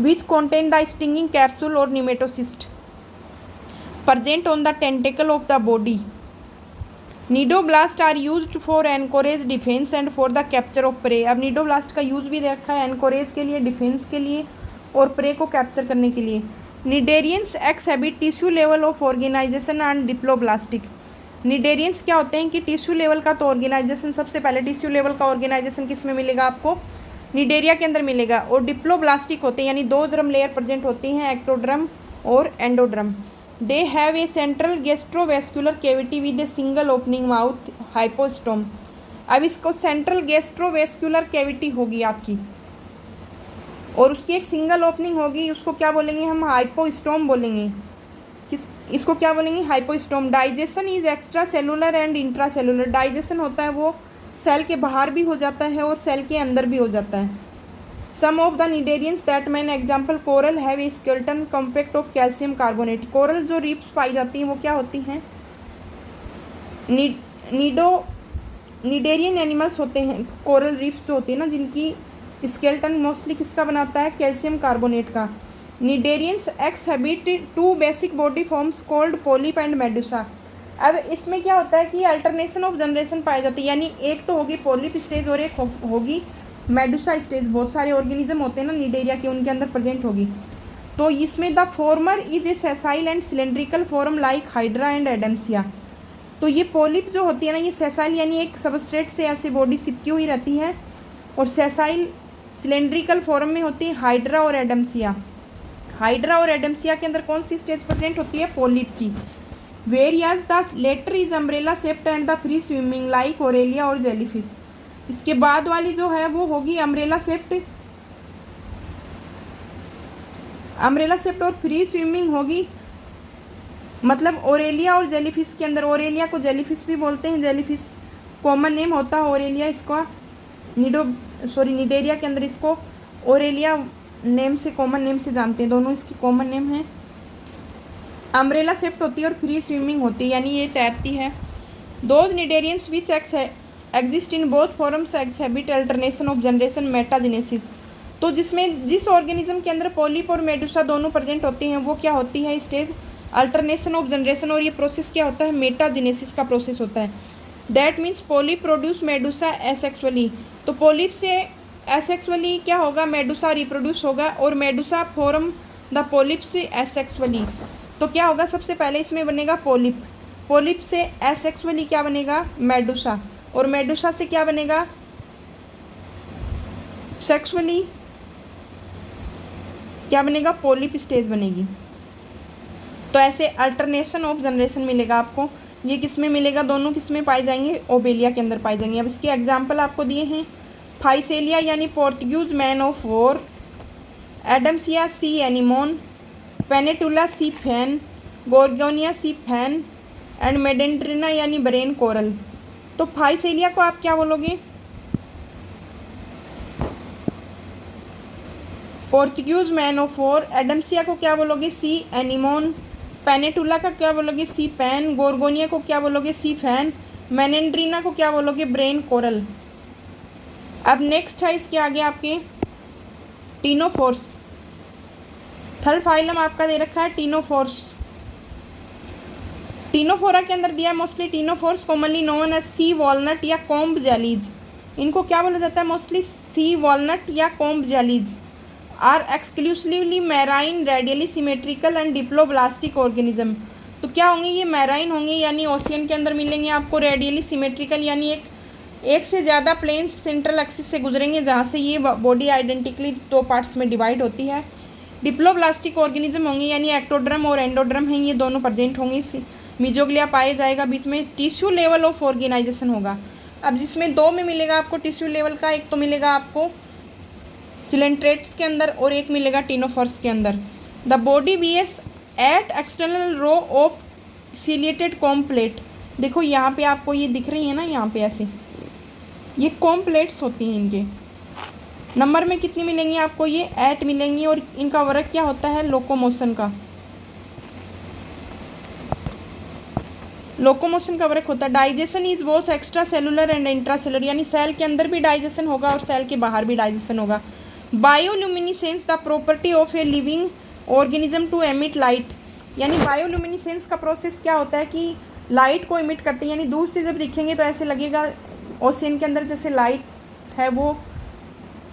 Which contain the stinging capsule और nematocyst present on the tentacle of the body. Cnidoblast are used for anchorage, defence and for the capture of prey. अब नीडोब्लास्ट का यूज भी दे रखा है एनकोरेज के लिए, डिफेंस के लिए और प्रे को कैप्चर करने के लिए। Cnidarians exhibit tissue level of organisation and diploblastic. Cnidarians क्या होते हैं कि टिश्यू लेवल का तो ऑर्गेनाइजेशन, सबसे पहले टिश्यू लेवल का ऑर्गेनाइजेशन किस में मिलेगा आपको, निडेरिया के अंदर मिलेगा, और डिप्लोब्लास्टिक होते हैं यानी दो ड्रम लेयर प्रेजेंट होती हैं, एक्टोड्रम और endoderm. They have a central gastrovascular cavity with a single opening mouth, hypostome. अब इसको सेंट्रल गैस्ट्रोवेस्कुलर कैविटी होगी आपकी और उसकी एक सिंगल ओपनिंग होगी, उसको क्या बोलेंगे हम, हाइपोस्टोम बोलेंगे। इसको क्या बोलेंगे, hypostome. Digestion is extra cellular and intra cellular. Digestion होता है वो सेल के बाहर भी हो जाता है और सेल के अंदर भी हो जाता है। Some of the cnidarians that man example, coral have a skeleton compact of calcium carbonate. Coral जो रीफ्स पाई जाती हैं वो क्या होती हैं, निडेरियन एनिमल्स होते हैं, कोरल रीफ्स जो होती है ना, जिनकी स्केलेटन मोस्टली किसका बनाता है, कैल्शियम कार्बोनेट का। Cnidarians exhibit two basic body forms called polyp and medusa. अब इसमें क्या होता है कि अल्टरनेशन ऑफ जनरेशन पाई जाती है, यानी एक तो होगी पॉलिप स्टेज और एक होगी मेडुसा स्टेज। बहुत सारे ऑर्गेनिज्म होते हैं ना निडेरिया के, उनके अंदर प्रेजेंट होगी। तो इसमें the former is a sessile and cylindrical form like hydra and Adamsia. तो ये पॉलिप जो होती है ना, ये सेसाइल यानी एक सबस्ट्रेट से ऐसे बॉडी चिपकी हुई रहती है, और सेसाइल सिलेंड्रिकल फॉर्म में होती है हाइड्रा और एडम्सिया। हाइड्रा और एडम्सिया के अंदर कौन सी स्टेज प्रेजेंट होती है, पॉलिप की। Various the latter is umbrella shaped and the free swimming like Aurelia और जेलीफिश। इसके बाद वाली जो है वो होगी अम्ब्रेला शेप्ड, अम्ब्रेला शेप्ड और फ्री स्विमिंग होगी, मतलब ओरेलिया और जेलीफिश के अंदर। ओरेलिया को जेलीफिश भी बोलते हैं, जेलीफिश कॉमन नेम होता है ओरेलिया, इसका निडेरिया के अंदर इसको ओरेलिया नेम से, कॉमन नेम से जानते हैं, दोनों इसकी कॉमन नेम है। अम्ब्रेला शेप्ड होती है और फ्री स्विमिंग होती है, यानी ये तैरती है। Those cnidarians which exist in both forms exhibit alternation of generation, metagenesis. तो जिसमें जिस ऑर्गेनिज्म के अंदर पॉलिप और मेडुसा दोनों प्रेजेंट होती हैं वो क्या होती है स्टेज, अल्टरनेशन ऑफ जनरेशन, और ये प्रोसेस क्या होता है, मेटाजेनेसिस का प्रोसेस होता है। That means polyp produce Medusa asexually. तो पॉलिप से एसेक्सुअली क्या होगा, मेडुसा रिप्रोड्यूस होगा, और मेडुसा फॉर्म द पॉलिप से एसेक्सुअली। तो क्या होगा, सबसे पहले इसमें बनेगा पॉलिप, पॉलिप से एसेक्सुअली क्या बनेगा, मेडुसा, और मेडुसा से क्या बनेगा, सेक्सुअली क्या बनेगा, पॉलिप स्टेज बनेगी। तो ऐसे अल्टरनेशन ऑफ जनरेशन मिलेगा आपको। ये किस में मिलेगा, दोनों किस में पाए जाएंगे, ओबेलिया के अंदर पाए जाएंगे। अब इसके एग्जाम्पल आपको दिए हैं, फाइसेलिया यानी Portuguese man of war, Adamsia sea anemone, Pennatula sea fan, Gorgonia sea fan and Meandrina यानी ब्रेन कोरल। तो फाइसेलिया को आप क्या बोलोगे, Portuguese man of war, Adamsia को क्या बोलोगे, सी एनिमोन, पेनेटुला का क्या बोलोगे, सी पैन, गोर्गोनिया को क्या बोलोगे, सी फैन, मेनेंड्रीना को क्या बोलोगे, ब्रेन कोरल। अब नेक्स्ट है इसके आगे आपके टीनोफोर्स, थर्ड फाइलम आपका दे रखा है टीनोफोर्स। टीनोफोरा के अंदर दिया है mostly ctenophores commonly known as sea walnut या कॉम्ब जेलीज। इनको क्या बोला जाता है, मोस्टली सी वॉलनट या comb jellies are exclusively marine, radially symmetrical and diploblastic organism. तो क्या होंगे, ये मैराइन होंगे यानी ओशियन के अंदर मिलेंगे आपको, रेडियली सिमेट्रिकल यानी एक से ज़्यादा प्लेन्स सेंट्रल एक्सिस से गुजरेंगे जहाँ से ये बॉडी आइडेंटिकली दो पार्ट्स में डिवाइड होती है। डिप्लोब्लास्टिक ऑर्गेनिज्म होंगे यानी एक्टोड्रम और एंडोड्रम हैं, ये दोनों प्रेजेंट होंगे। मिजोग्लिया पाए जाएगा, बीच में टिश्यू लेवल ऑफ ऑर्गेनाइजेशन होगा। अब जिसमें दो में मिलेगा आपको टिश्यू लेवल का, एक तो मिलेगा आपको सिलेंट्रेट्स के अंदर और एक मिलेगा टीनोफोर्स के अंदर। The body bears eight external row of ciliated comb plate. देखो यहाँ पे आपको ये दिख रही है ना, यहाँ पे ऐसे ये कॉम्प्लेट्स होती हैं, इनके नंबर में कितनी मिलेंगी आपको, ये 8 मिलेंगी। और इनका वर्क क्या होता है, लोकोमोशन का, लोकोमोशन का वर्क होता है। Digestion is both extra cellular and intra cellular, यानी सेल के अंदर भी डाइजेशन होगा और सेल के बाहर भी डाइजेशन होगा। Bioluminescence the property of a living organism to emit light, यानी बायोल्यूमिनिसेंस का प्रोसेस क्या होता है कि लाइट को इमिट करते हैं, यानी दूर से जब दिखेंगे तो ऐसे लगेगा ओशियन के अंदर जैसे लाइट है वो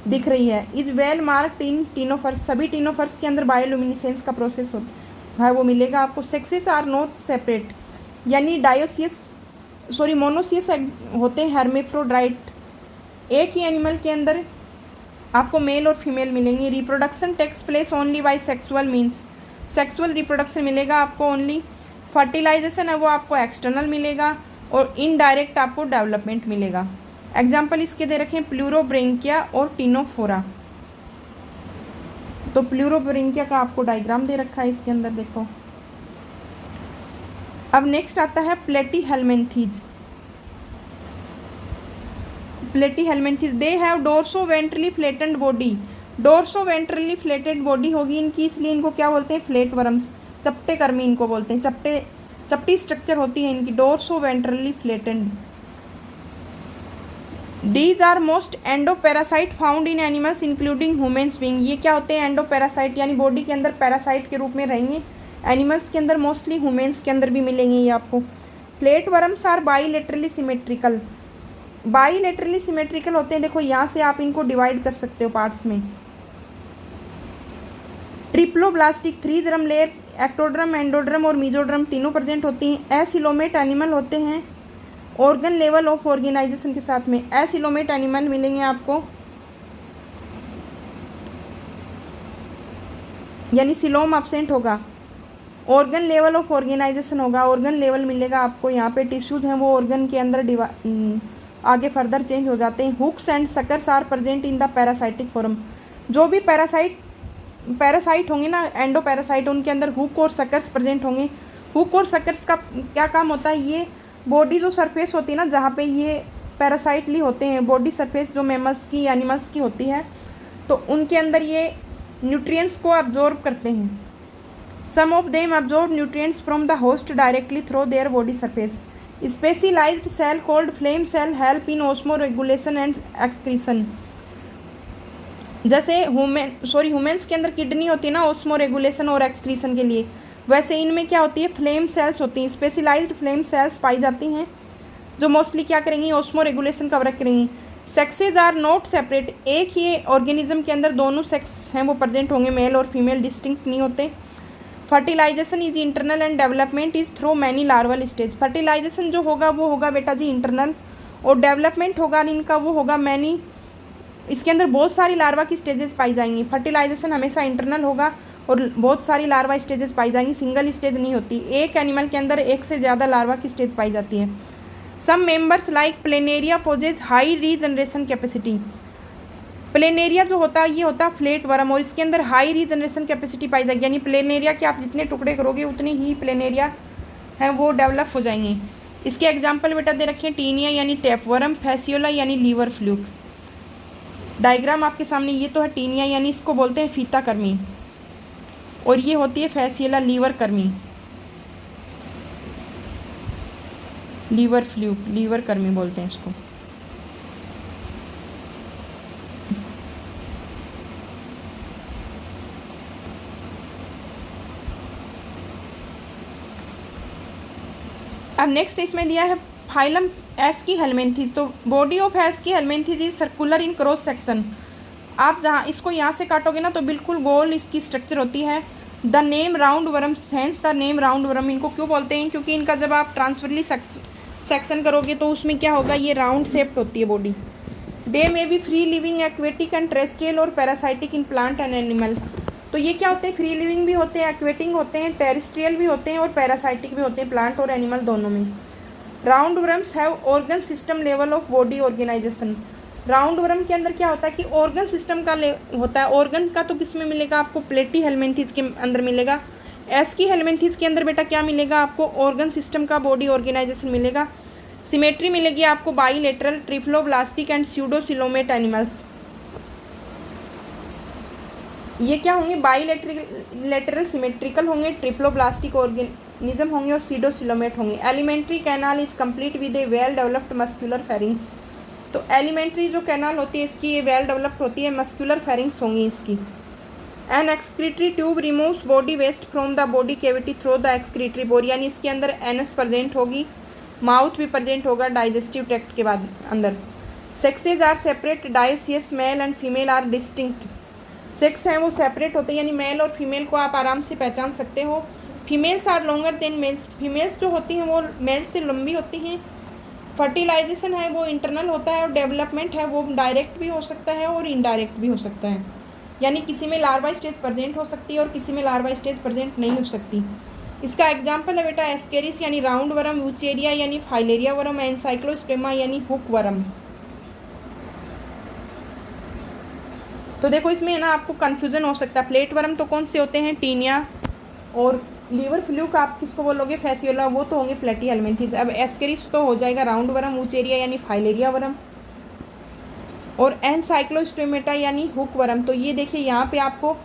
दिख रही है। इज वेल मार्क्ड इन टीनोफर्स, सभी टीनोफर्स के अंदर बायोल्यूमिनिसेंस का प्रोसेस होता है वो मिलेगा आपको। सेक्सेस आर नॉट सेपरेट, यानी मोनोसियस होते हैं हेर्मेफ्रोडाइट। एक ही एनिमल के अंदर आपको मेल और फीमेल मिलेंगे। Reproduction takes place only by sexual means, sexual reproduction मिलेगा आपको ओनली। फर्टिलाइजेशन है वो आपको एक्सटर्नल मिलेगा और इनडायरेक्ट आपको डेवलपमेंट मिलेगा। एग्जाम्पल इसके दे रखे हैं प्लूरोब्रेंकिया और टीनोफोरा। तो प्लूरोब्रेंकिया का आपको डायग्राम दे रखा है इसके अंदर, देखो। अब नेक्स्ट आता है Platyhelminthes. Platyhelminthes they have dorso ventrally flattened body, dorso ventrally flatted body होगी इनकी, इसलिए इनको क्या बोलते हैं, फ्लैट वर्म्स, चपटे कर्मी इनको बोलते हैं, चपटी स्ट्रक्चर होती है इनकी, dorso ventrally flattened. These are most endoparasite found in animals including humans being. ये क्या होते हैं, एंडोपैरासाइट, यानी बॉडी के अंदर पैरासाइट के रूप में रहेंगे एनिमल्स के अंदर, मोस्टली ह्यूमन्स के अंदर भी मिलेंगे ये आपको। Flat worms are bilaterally symmetrical, bilaterally symmetrical होते हैं, देखो यहाँ से आप इनको डिवाइड कर सकते हो पार्ट्स में। Triploblastic 3 germ layer, ectoderm, endoderm और मीजोड्रम तीनों प्रेजेंट होती हैं। एसिलोमेट एनिमल होते हैं ऑर्गन लेवल ऑफ ऑर्गेनाइजेशन के साथ में, एसिलोमेट एनिमल मिलेंगे आपको, यानी सिलोम एब्सेंट होगा, ऑर्गन लेवल ऑफ ऑर्गेनाइजेशन होगा, ऑर्गन लेवल मिलेगा आपको। यहाँ पे टिश्यूज हैं वो ऑर्गन के अंदर आगे फर्दर चेंज हो जाते हैं। Hooks and suckers are present in the parasitic form, जो भी पैरासाइट होंगे ना, एंडो पैरासाइट, उनके अंदर हुक और सकर्स प्रेजेंट होंगे। हुक और सकर्स का क्या काम होता है, ये बॉडी जो सरफेस होती है ना जहाँ पे ये पैरासाइटली होते हैं, बॉडी सरफेस जो मैमल्स की एनिमल्स की होती है, तो उनके अंदर ये न्यूट्रिएंट्स को अब्जॉर्ब करते हैं। Some of them absorb nutrients from the host directly through their body surface. Specialised cell called flame cell help in osmoregulation and excretion. जैसे ह्यूमन्स के अंदर किडनी होती है ना ऑस्मो रेगुलेशन और एक्सक्रीशन के लिए, वैसे इनमें क्या होती है, फ्लेम सेल्स होती हैं, स्पेशलाइज्ड फ्लेम सेल्स पाई जाती हैं जो मोस्टली क्या करेंगी, ऑस्मो रेगुलेशन का वर्क करेंगी। सेक्सेज आर नॉट सेपरेट, एक ही ऑर्गेनिज्म के अंदर दोनों सेक्स हैं वो प्रेजेंट होंगे, मेल और फीमेल डिस्टिंक्ट नहीं होते। Fertilisation is internal and development is through many larval stage. Fertilisation जो होगा वो होगा बेटा जी इंटरनल, और डेवलपमेंट होगा इनका वो होगा मैनी, इसके अंदर बहुत सारी लार्वा की स्टेजेस पाई जाएंगी। फर्टिलाइजेशन हमेशा इंटरनल होगा और बहुत सारी लार्वा स्टेजेस पाई जाएंगी, सिंगल स्टेज नहीं होती, एक एनिमल के अंदर एक से ज़्यादा लार्वा की स्टेज पाई जाती है। Some members like Planaria possess high regeneration capacity. Planaria जो होता है ये होता है फ्लेट वर्म और इसके अंदर हाई रीजनरेशन कैपेसिटी पाई जाएगी, यानी प्लेनेरिया के आप जितने टुकड़े करोगे उतने ही प्लेनेरिया हैं वो डेवलप हो जाएंगे। इसके एग्जाम्पल बेटा दे रखे हैं टीनिया यानी टैपवर्म, फैसियोला यानी लीवर फ्लूक। डायग्राम आपके सामने, ये तो है टीनिया यानी इसको बोलते हैं फीता कर्मी, और ये होती है फैसियोला लीवर कर्मी, लीवर फ्लूक, लीवर कर्मी बोलते हैं इसको। अब नेक्स्ट इसमें दिया है फाइलम एस्की हेलमेंथीज। तो body of ASCII Helminthes is circular in cross section. आप जहाँ इसको यहाँ से काटोगे ना तो बिल्कुल गोल इसकी स्ट्रक्चर होती है। The name round worm, sense the name round worm, इनको क्यों बोलते हैं? क्योंकि इनका जब आप ट्रांसफरली सेक्शन करोगे तो उसमें क्या होगा, ये राउंड शेप्ड होती है body. They may be free living, aquatic and terrestrial और parasitic in plant and animal. तो ये क्या होते हैं, फ्री लिविंग भी होते हैं, एक्वेटिक होते हैं, टेरेस्ट्रियल भी होते हैं और पैरासाइटिक भी होते हैं, प्लांट और एनिमल दोनों में। Round worms have organ system level of body organisation. Round worm के अंदर क्या होता है कि ऑर्गन सिस्टम का होता है। ऑर्गन का तो किस में मिलेगा आपको, प्लेटी हेलमेंथीज के अंदर मिलेगा। एस्की हेलमेंथीज के अंदर बेटा क्या मिलेगा आपको, ऑर्गन सिस्टम का बॉडी ऑर्गेनाइजेशन मिलेगा। सिमेट्री मिलेगी आपको बाईलेटरल, ट्रिफ्लोब्लास्टिक एंड स्यूडोसिलोमेट एनिमल्स। ये क्या होंगे, बाईलेटरल सिमेट्रिकल होंगे, ट्रिप्लोब्लास्टिक ऑर्गेनिज्म होंगे और सीडोसिलोमेट होंगे। Alimentary canal is complete with A well developed muscular pharynx. तो एलिमेंट्री जो कैनाल होती है इसकी ये वेल डेवलप्ड होती है, मस्कुलर फेरिंग्स होंगी इसकी। An excretory tube removes body waste from the body cavity through the excretory pore, यानी इसके अंदर एनस प्रेजेंट होगी, माउथ भी प्रेजेंट होगा डाइजेस्टिव ट्रैक्ट के बाद अंदर। Sexes are separate, dioecious male and female are distinct. Sex हैं वो सेपरेट होते हैं, यानी मेल और फीमेल को आप आराम से पहचान सकते हो। Females are longer than males, females जो होती हैं वो मेल्स से लंबी होती हैं। फर्टिलाइजेशन है वो इंटरनल होता है और डेवलपमेंट है वो डायरेक्ट भी हो सकता है और इनडायरेक्ट भी हो सकता है, यानी किसी में लार्वा स्टेज प्रेजेंट हो सकती है और किसी में लार्वा स्टेज प्रेजेंट नहीं हो सकती। इसका एग्जाम्पल है बेटा एस्केरिस यानी राउंड वर्म, वुचेरिया यानी फाइलेरिया वर्म, एनसाइक्लोस्टेमा यानी हुक वर्म। तो देखो इसमें है ना आपको कन्फ्यूजन हो सकता है, प्लेट वर्म तो कौन से होते हैं, टीनिया, और लीवर फ्लूक आप किसको बोलोगे, फैसियोला, वो तो होंगे प्लेटी हेलमेंथीज। अब एस्केरिस तो हो जाएगा राउंड वर्म, वुचेरिया यानी फाइलेरिया वर्म, और एनसाइक्लोस्टोमेटा यानी हुक वर्म। तो ये देखिए यहाँ पे आपको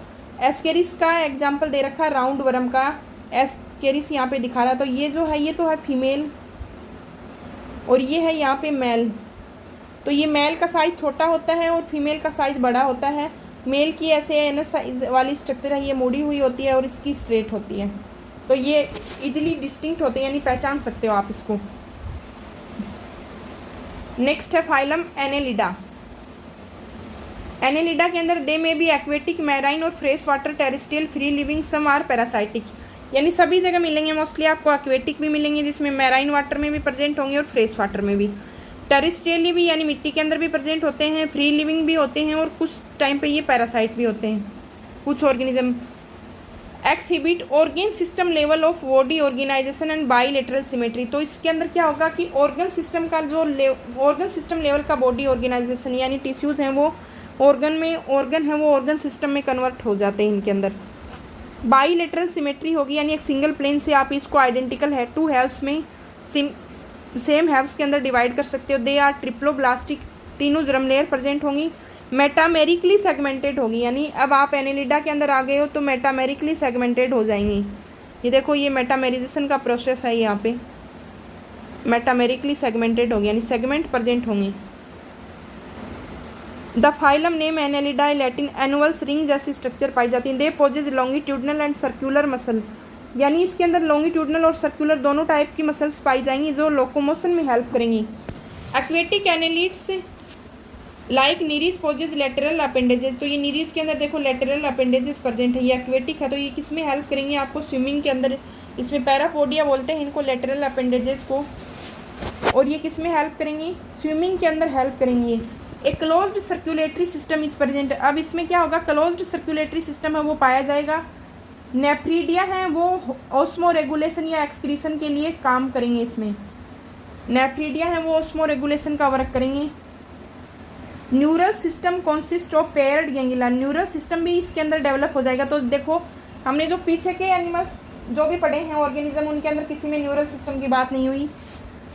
एस्केरिस का एग्जाम्पल दे रखा है, राउंड वर्म का एस्केरिस यहाँ पे दिखा रहा है। तो ये जो है ये तो है फीमेल और ये है यहाँ पे मेल। तो ये मेल का साइज़ छोटा होता है और फीमेल का साइज़ बड़ा होता है। मेल की ऐसे एनस साइज वाली स्ट्रक्चर है, ये मुड़ी हुई होती है और इसकी स्ट्रेट होती है। तो ये इजीली डिस्टिंक्ट होते हैं, यानी पहचान सकते हो आप इसको। नेक्स्ट है फाइलम एनेलिडा। एनेलिडा के अंदर they may be aquatic, marine और fresh water, terrestrial, free living, some are parasitic, यानी सभी जगह मिलेंगे। मोस्टली आपको एक्वेटिक भी मिलेंगे जिसमें मैराइन वाटर में भी प्रेजेंट होंगे और फ्रेश वाटर में भी। टेरेस्ट्रियली भी यानी मिट्टी के अंदर भी प्रेजेंट होते हैं, फ्री लिविंग भी होते हैं और कुछ टाइम पे ये पैरासाइट भी होते हैं कुछ organism. Exhibit organ system level of body organisation and bilateral symmetry. तो इसके अंदर क्या होगा कि ऑर्गन सिस्टम का जो ऑर्गन सिस्टम लेवल का बॉडी ऑर्गेनाइजेशन, यानी टिश्यूज़ हैं वो ऑर्गन है वो ऑर्गन सिस्टम में कन्वर्ट हो जाते हैं इनके अंदर। बाईलेटरल सिमेट्री होगी, यानी एक सिंगल प्लेन से आप इसको आइडेंटिकल है टू हेव्स में सेम हेव्स के अंदर डिवाइड कर सकते हो। दे आर ट्रिप्लोब्लास्टिक, तीनों जर्म लेयर प्रेजेंट होंगी। मेटामेरिकली सेगमेंटेड होगी, यानी अब आप एनेलिडा के अंदर आ गए हो तो मेटामेरिकली सेगमेंटेड हो जाएंगी। ये देखो ये मेटामेरिजेशन का प्रोसेस है, यहाँ पे मेटामेरिकली सेगमेंटेड होगी यानी सेगमेंट प्रेजेंट होंगे। The phylum name Annelida Latin annulus, ring जैसी स्ट्रक्चर पाई जाती है। They possess longitudinal and circular muscle, यानी इसके अंदर लॉन्गिट्यूडनल और सर्कुलर दोनों टाइप की मसल्स पाई जाएंगी जो लोकोमोशन में हेल्प करेंगी। Aquatic annelids like Nereis possess lateral appendages. तो ये नीरीज के अंदर देखो लेटरल अपेंडेजेस प्रेजेंट है। ये एक्वेटिक है तो ये किस में हेल्प करेंगे आपको, स्विमिंग के अंदर। इसमें पैरापोडिया बोलते हैं इनको, लेटरल अपेंडेजेस को। और ये किस में हेल्प करेंगी, स्विमिंग के अंदर हेल्प करेंगी। एक closed circulatory system is present. अब इसमें क्या होगा, क्लोज्ड सर्कुलेटरी सिस्टम है वो पाया जाएगा नेफ्रीडिया हैं वो ऑस्मो रेगुलेशन या एक्सक्रीशन के लिए काम करेंगे। इसमें नेफ्रीडिया हैं वो ऑस्मो रेगुलेशन का वर्क करेंगे। Neural system consist of paired ganglia, neural system भी इसके अंदर डेवलप हो जाएगा। तो देखो हमने जो पीछे के एनिमल्स जो भी पढ़े हैं ऑर्गेनिज्म, उनके अंदर किसी में न्यूरल सिस्टम की बात नहीं हुई।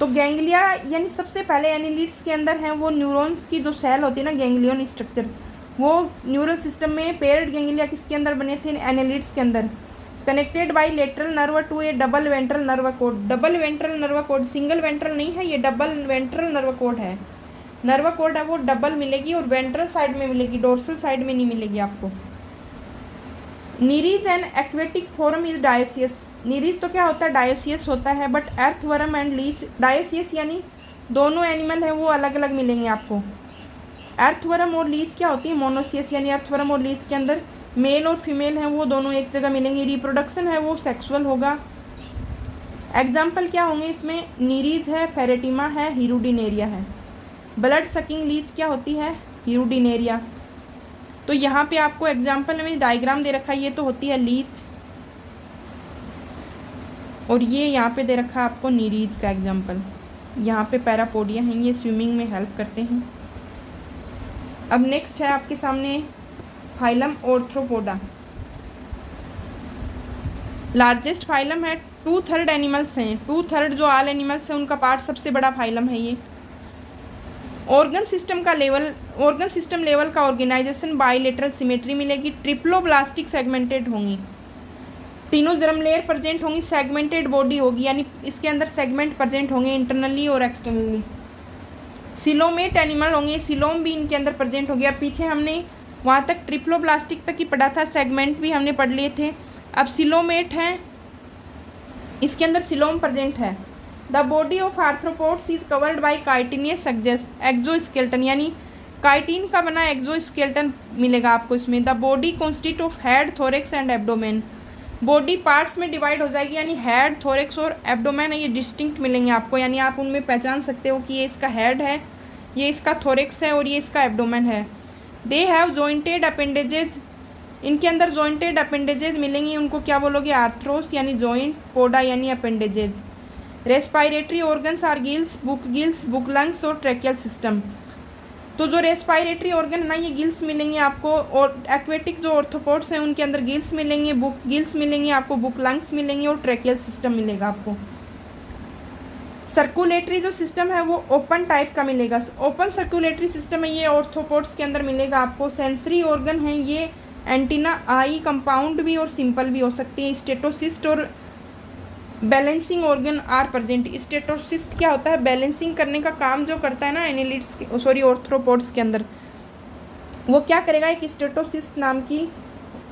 तो गैंग्लिया यानी सबसे पहले एनिलिड्स के अंदर हैं वो न्यूरॉन की जो सेल होती है ना, गैंग्लियन स्ट्रक्चर, वो न्यूरल सिस्टम में पेयर्ड गैंग्लिया किसके अंदर बने थे, एनिलिड्स के अंदर। Connected by lateral nerve to a double ventral nerve cord, double ventral nerve cord, single ventral नहीं है, ये डबल वेंट्रल नर्व कोड है। नर्व कोड है वो डबल मिलेगी और वेंट्रल साइड में मिलेगी, डोर्सल साइड में नहीं मिलेगी आपको। Nereis and aquatic form is dioecious, Nereis तो क्या होता है, डायोसियस होता है। But earthworm and Leach, dioecious यानी दोनों एनिमल है वो अलग अलग मिलेंगे आपको। अर्थवर्म और लीच क्या होती है, मोनोसियस, यानी अर्थवर्म और लीच के अंदर मेल और फीमेल हैं वो दोनों एक जगह मिलेंगे। रिप्रोडक्शन है वो सेक्सुअल होगा। एग्जाम्पल क्या होंगे इसमें, नीरीज है, फेरेटिमा है, हिरुडिनेरिया है। ब्लड सकिंग लीच क्या होती है, हिरुडिनेरिया। तो यहाँ पे आपको एग्जाम्पल में डायग्राम दे रखा है, ये तो होती है लीच और ये यहाँ पे दे रखा है आपको नीरीज का एग्जाम्पल। यहाँ पे पैरापोडिया हैं, ये स्विमिंग में हेल्प करते हैं। अब नेक्स्ट है आपके सामने फाइलम ऑर्थ्रोपोडा, लार्जेस्ट फाइलम है, 2/3 एनिमल्स हैं, 2/3 जो ऑल एनिमल्स हैं उनका पार्ट सबसे बड़ा फाइलम है ये। ऑर्गन सिस्टम लेवल का ऑर्गेनाइजेशन बाइलेटरल सिमेट्री मिलेगी। ट्रिप्लोब्लास्टिक सेगमेंटेड होंगी, तीनों जर्म लेयर प्रेजेंट होंगी। सेगमेंटेड बॉडी होगी यानी इसके अंदर सेगमेंट प्रेजेंट होंगे इंटरनली और एक्सटर्नली। सिलोमेट एनिमल होंगे, सिलोम भी इनके अंदर प्रेजेंट हो गया। पीछे हमने वहाँ तक ट्रिप्लोब्लास्टिक तक ही पढ़ा था, सेगमेंट भी हमने पढ़ लिए थे। अब सिलोमेट हैं, इसके अंदर सिलोम प्रेजेंट है। The body of arthropods is covered by chitinous exoskeleton, यानी काइटिन का बना एक्सोस्केलेटन मिलेगा आपको इसमें। The body consist of head, thorax and abdomen, body parts में डिवाइड हो जाएगी, यानी हेड, थोरेक्स और एब्डोमेन है ये डिस्टिंक्ट मिलेंगे आपको, यानी आप उनमें पहचान सकते हो कि ये इसका हेड है, ये इसका थोरेक्स है और ये इसका एब्डोमेन है। दे हैव जॉइंटेड अपेंडेजेज, इनके अंदर जॉइंटेड अपेंडेजेज मिलेंगी, उनको क्या बोलोगे, आर्थ्रोस यानी जॉइंट, पोडा यानी appendages. Respiratory organs are gills, book lungs और ट्रैकियल सिस्टम। तो जो रेस्पायरेटरी ऑर्गन है ना ये गिल्स मिलेंगे आपको, और एक्वेटिक जो ऑर्थ्रोपोड्स हैं उनके अंदर गिल्स मिलेंगे, गिल्स मिलेंगे आपको, बुक लंग्स मिलेंगे और ट्रैकियल सिस्टम मिलेगा आपको। सर्कुलेटरी जो सिस्टम है वो ओपन टाइप का मिलेगा, ओपन सर्कुलेटरी सिस्टम है ये ऑर्थ्रोपोड्स के अंदर मिलेगा आपको। सेंसरी ऑर्गन है ये एंटीना, आई, कंपाउंड भी और सिंपल भी हो सकती है। स्टेटोसिस्ट और balancing organ are present. Statocyst क्या होता है, बैलेंसिंग करने का काम जो करता है ना एनिलिड्स ऑर्थ्रोपोड्स के अंदर, वो क्या करेगा, एक स्टेटोसिस्ट नाम की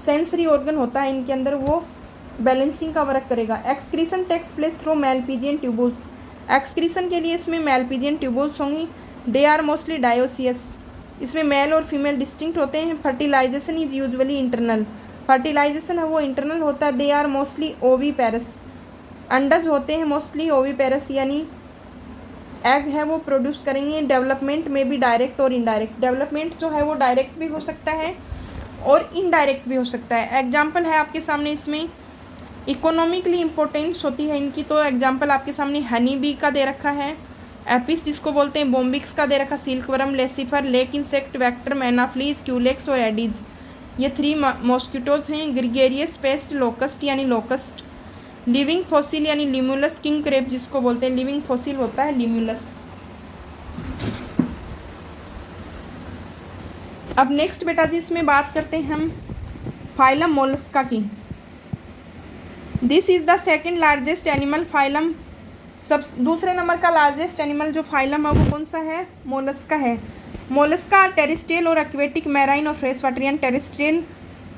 सेंसरी ऑर्गन होता है इनके अंदर, वो बैलेंसिंग का वर्क करेगा। Excretion takes place through Malpighian tubules, excretion के लिए इसमें मेलपीजियन ट्यूबुल्स होंगी। दे आर मोस्टली डायोसियस, इसमें मेल और फीमेल डिस्टिंक्ट होते हैं। Fertilisation is usually internal, fertilisation है वो इंटरनल होता है। दे आर मोस्टली ओवीपेरस, अंडज होते हैं मोस्टली ओवीपेरस, यानी एग है वो प्रोड्यूस करेंगे। डेवलपमेंट में भी डायरेक्ट और इनडायरेक्ट, डेवलपमेंट जो है वो डायरेक्ट भी हो सकता है और इनडायरेक्ट भी हो सकता है। एग्जाम्पल है आपके सामने इसमें इकोनॉमिकली इम्पोर्टेंस होती है इनकी, तो एग्जाम्पल आपके सामने हनी बी का दे रखा है, एपिस जिसको बोलते हैं, बोम्बिक्स का दे रखा, silkworm, Laccifer, lac insect, vector, Anopheles, Culex और एडीज, ये 3 मॉस्किटोज हैं। ग्रिगेरियस पेस्ट, लोकस्ट यानी लोकस्ट, लिविंग फॉसिल यानी लिम्यूलस, किंग क्रेप जिसको बोलते हैं, लिविंग फॉसिल होता है लिम्यूलस। अब नेक्स्ट बेटा जी इसमें बात करते हैं हम फाइलम मोलस्का की। This is the second largest animal phylum, सब दूसरे नंबर का लार्जेस्ट एनिमल जो फाइलम है वो कौन सा है, मोलस्का है। मोलस्का टेरेस्ट्रियल और एक्वेटिक, मैराइन और फ्रेश वाटर, यानी टेरेस्ट्रियल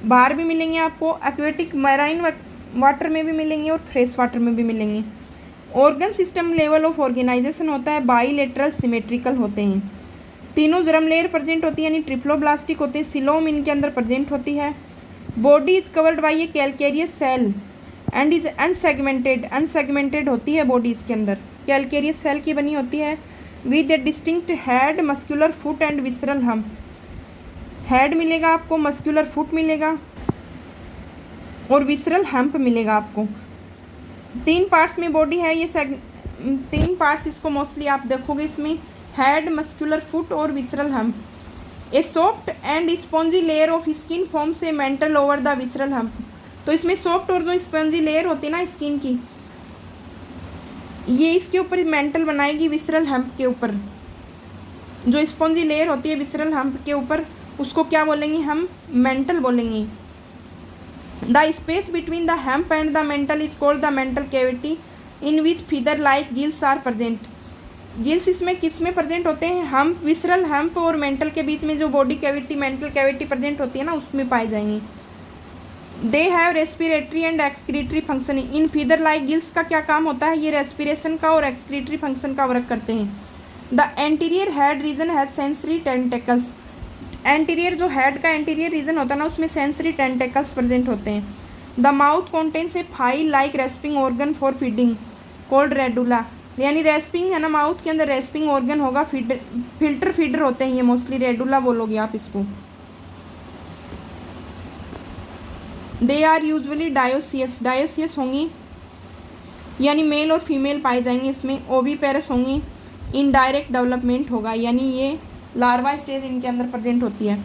बाहर भी मिलेंगे आपको, एक्वेटिक मैराइन वाटर में भी मिलेंगे और फ्रेश वाटर में भी मिलेंगे। Organ system level of organisation होता है, बाईलेटरल सिमेट्रिकल होते हैं, तीनों जर्म लेयर प्रेजेंट होती है यानी ट्रिप्लोब्लास्टिक होते हैं। सिलोम इनके अंदर प्रेजेंट होती है। Body is covered by a calcareous shell and is unsegmented होती है बॉडी इसके अंदर, कैलकेरियस सेल की बनी होती है। With A distinct head, muscular foot and visceral hump, head मिलेगा आपको, मस्कुलर फुट मिलेगा और विसरल हम्प मिलेगा आपको। 3 पार्ट्स में बॉडी है ये 3 पार्ट्स इसको मोस्टली आप देखोगे इसमें, हेड, मस्कुलर फुट और visceral hump. A soft and spongy layer of skin forms a mental over the visceral hump. तो इसमें सॉफ्ट और जो स्पॉन्जी लेयर होती है ना स्किन की, ये इसके ऊपर मेंटल बनाएगी विसरल हम्प के ऊपर। जो स्पॉन्जी लेयर होती है विसरल हम्प के ऊपर, उसको क्या बोलेंगे हम, मेंटल बोलेंगे। The space between the hump and the mantle is called the mantle cavity in which feather like gills are present. Gills इसमें किस में प्रेजेंट होते हैं, हम्प, विसरल हम्प और मेंटल के बीच में जो body cavity, mantle cavity present होती है ना, उसमें पाए जाएंगे। They have respiratory and excretory function. इन फीदर लाइक गिल्स का क्या काम होता है, ये रेस्पिरेशन का और एक्सक्रीटरी फंक्शन का वर्क करते हैं। The anterior head region has sensory tentacles. Anterior जो हेड का एंटीरियर रीजन होता है ना, उसमें सेंसरी टेंटेकल्स प्रेजेंट होते हैं। The mouth contains a file like rasping organ for feeding called radula. यानी रेस्पिंग है ना, माउथ के अंदर रेस्पिंग ऑर्गन होगा, फिल्टर फीडर होते हैं ये मोस्टली, रेडुला बोलोगे आप इसको। They are usually dioecious. Dioecious होंगी यानी मेल और फीमेल पाए जाएंगे इसमें। ओवीपेरस होंगी, इनडायरेक्ट डेवलपमेंट होगा, यानी ये लार्वा स्टेज इनके अंदर प्रेजेंट होती है।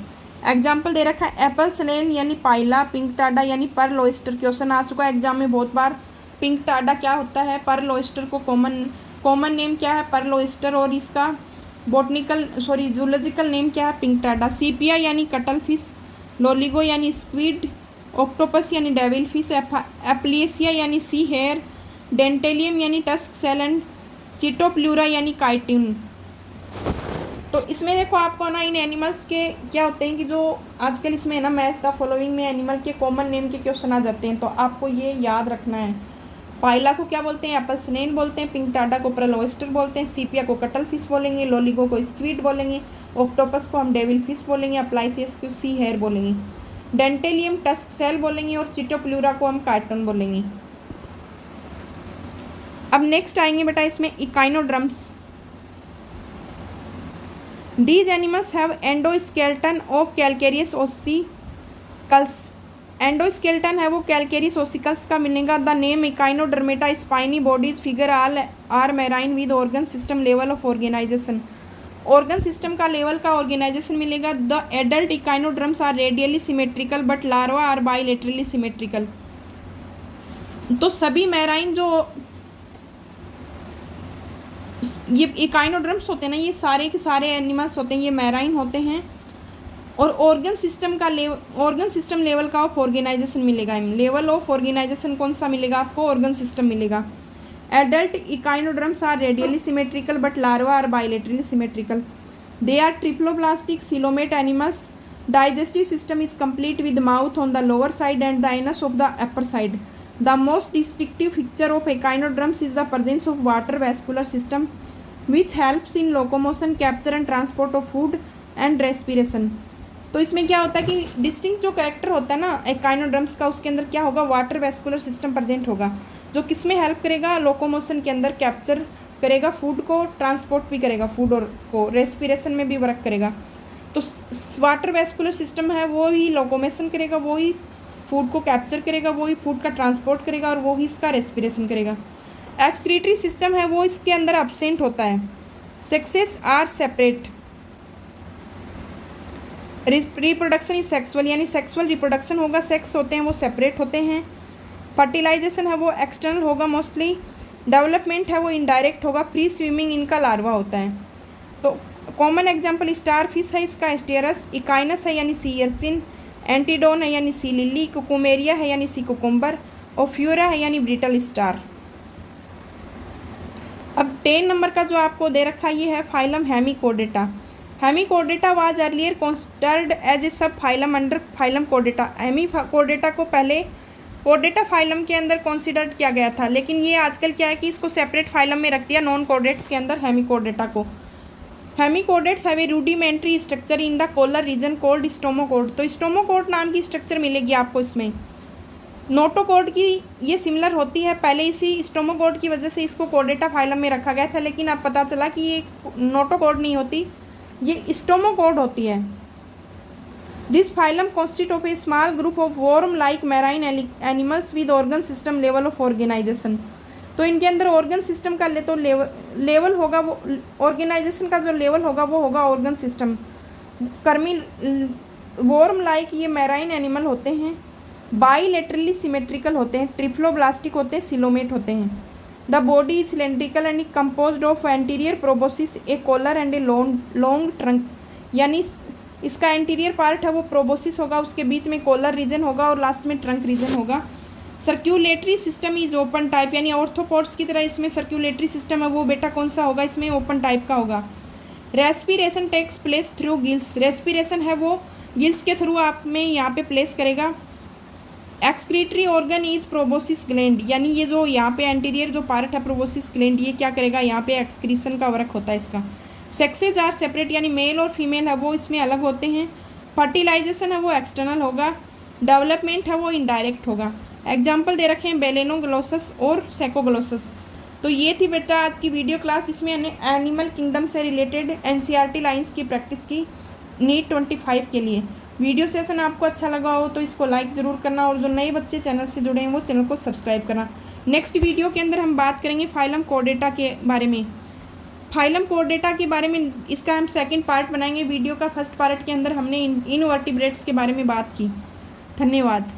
एग्जाम्पल दे रखा है एप्पल स्नेल यानी पाइला, पिंक टाडा यानी पर्ल ऑयस्टर। क्वेश्चन आ चुका है एग्जाम में बहुत बार, पिंक टाडा क्या होता है, पर्ल ऑयस्टर को कॉमन नेम क्या है, पर्ल ऑयस्टर, और इसका जूलॉजिकल नेम क्या है, पिंक टाडा। सीपिया यानी कटल फिश, लोलिगो यानी स्क्विड, ऑक्टोपस यानी डेविल फिश, एप्लिएसिया यानी सी हेयर, डेंटेलियम यानी टस्क सेल एंड चिटोप्लूरा यानी काइटिन। तो इसमें देखो आपको ना इन एनिमल्स के क्या होते हैं कि जो आजकल इसमें है ना मैच द फॉलोइंग में एनिमल के कॉमन नेम के क्वेश्चन आ जाते हैं, तो आपको ये याद रखना है। पाइला को क्या बोलते हैं, एप्पल स्नेल बोलते हैं, पिंक टाडा को पर्ल ऑयस्टर बोलते हैं, सीपिया को कटल फिश बोलेंगे, लोलिगो को स्क्विड बोलेंगे, ऑक्टोपस को हम डेविल फिश बोलेंगे, एप्लाइसियस को सी हेयर बोलेंगे, डेंटेलियम टस्क सेल बोलेंगे और चिटोप्लूरा को हम काइटन बोलेंगे। अब नेक्स्ट आएंगे बेटा इसमें echinoderms. These animals have endoskeleton of calcareous ossicles। Endoskeleton है वो कैलकेरियस ओसिकल्स का मिलेगा। The name Echinodermata spiny bodies figure all are marine with organ system level of organisation. Organ system का लेवल का ऑर्गेनाइजेशन मिलेगा। The adult echinoderms are radially symmetrical but larva are bilaterally symmetrical. तो सभी marine जो ये इकाइनोड्रम्स होते हैं ना, ये सारे के सारे एनिमल्स होते हैं, ये मैराइन होते हैं। और ऑर्गन सिस्टम लेवल का ऑफ ऑर्गेनाइजेशन मिलेगा। लेवल ऑफ ऑर्गेनाइजेशन कौन सा मिलेगा आपको, ऑर्गन सिस्टम मिलेगा। Adult echinoderms are radially symmetrical but larva are bilaterally symmetrical. They are triploblastic coelomate animals. Digestive system is complete with mouth on the lower side and the anus of the upper side. The most distinctive feature of echinoderms is the presence of water vascular system which helps in locomotion, capture and transport of food and respiration। तो इसमें क्या होता है कि distinct जो character होता है ना इकाइनोड्रम्स का, उसके अंदर क्या होगा, वाटर वैस्कुलर सिस्टम प्रेजेंट होगा, जो किस में हेल्प करेगा, लोकोमोशन के अंदर कैप्चर करेगा फूड को, ट्रांसपोर्ट भी करेगा फूड और को, रेस्पिरेशन में भी वर्क करेगा। तो वाटर वैस्कुलर सिस्टम है वो ही लोकोमोशन करेगा, वो ही फूड को कैप्चर करेगा, वो ही फूड का ट्रांसपोर्ट करेगा और वो ही इसका रेस्पिरेशन करेगा। एक्सक्रीटरी सिस्टम है वो इसके अंदर एब्सेंट होता है। Sexes are separate. Reproduction is sexual, यानी सेक्सुअल रिप्रोडक्शन होगा, सेक्स होते हैं वो सेपरेट होते हैं। फर्टिलाइजेशन है वो एक्सटर्नल होगा मोस्टली। डेवलपमेंट है वो इनडायरेक्ट होगा। फ्री स्विमिंग इनका लार्वा होता है। तो कॉमन एग्जांपल स्टार फिश है इसका एस्टेरस, इकाइनस है यानी सी अर्चिन, एंटीडोन है यानी सी लिली, कुकुमेरिया है यानी सी कुकुम्बर, और फ्यूरा है यानी ब्रिटल स्टार। अब 10 नंबर का जो आपको दे रखा ये है phylum Hemichordata. Hemichordata was earlier considered as a sub phylum under phylum कोडेटा। हेमिकोडेटा को पहले कोडेटा फाइलम के अंदर कंसिडर्ड किया गया था, लेकिन ये आजकल क्या है कि इसको सेपरेट फाइलम में रख दिया नॉन कोडेट्स के अंदर हेमिकोडेटा को। Hemichordates have a rudimentary structure in the collar region called stomochord. तो स्टोमोकोड नाम की स्ट्रक्चर मिलेगी आपको इसमें। नोटोकोड की ये सिमिलर होती है, पहले इसी स्टोमोकोड की वजह से इसको कोडेटा फाइलम में रखा गया था, लेकिन अब पता चला कि ये नोटोकोड नहीं होती, ये स्टोमोकोड होती है। This phylum consist of a small group of worm like marine animals with organ system level of organisation. तो इनके अंदर ऑर्गन सिस्टम का तो लेवल होगा, वो ऑर्गेनाइजेशन का जो लेवल होगा वो होगा ऑर्गन सिस्टम। कर्मी वर्म लाइक ये मैराइन एनिमल होते हैं, बाईलेटरली सिमेट्रिकल होते हैं, ट्रिफ्लोब्लास्टिक होते हैं, सिलोमेट होते हैं। The body is cylindrical and composed of anterior proboscis, a collar and a long trunk. यानी इसका एंटीरियर पार्ट है वो प्रोबोसिस होगा, उसके बीच में कॉलर रीजन होगा और लास्ट में ट्रंक रीजन होगा। Circulatory system is open type, यानी ऑर्थोपोड्स की तरह इसमें सर्क्यूलेटरी सिस्टम है वो बेटा कौन सा होगा, इसमें ओपन टाइप का होगा। Respiration takes place through gills, respiration है वो गिल्स के थ्रू आप में यहाँ पे प्लेस करेगा। Excretory organ is proboscis gland, यानी ये जो यहाँ पे एंटीरियर जो पार्ट है प्रोबोसिस ग्लैंड, ये क्या करेगा, यहाँ पे एक्सक्रीशन का वर्क होता है इसका। सेक्सेज आर सेपरेट, यानी मेल और फीमेल है वो इसमें अलग होते हैं। फर्टिलाइजेशन है वो एक्सटर्नल होगा, डेवलपमेंट है वो इनडायरेक्ट होगा। एग्जाम्पल दे रखे हैं बेलेनोग्लोसस और सेकोग्लोसस। तो ये थी बेटा आज की वीडियो क्लास, जिसमें एनिमल किंगडम से रिलेटेड एनसीईआरटी लाइंस की प्रैक्टिस की नीट 25 के लिए। वीडियो सेशन आपको अच्छा लगा हो तो इसको लाइक ज़रूर करना, और जो नए बच्चे चैनल से जुड़े हैं वो चैनल को सब्सक्राइब करना। नेक्स्ट वीडियो के अंदर हम बात करेंगे फाइलम कोर्डेटा के बारे में। फाइलम कोर्डेटा के बारे में इसका हम सेकंड पार्ट बनाएंगे। वीडियो का फर्स्ट पार्ट के अंदर हमने इनवर्टिब्रेट्स के बारे में बात की। धन्यवाद।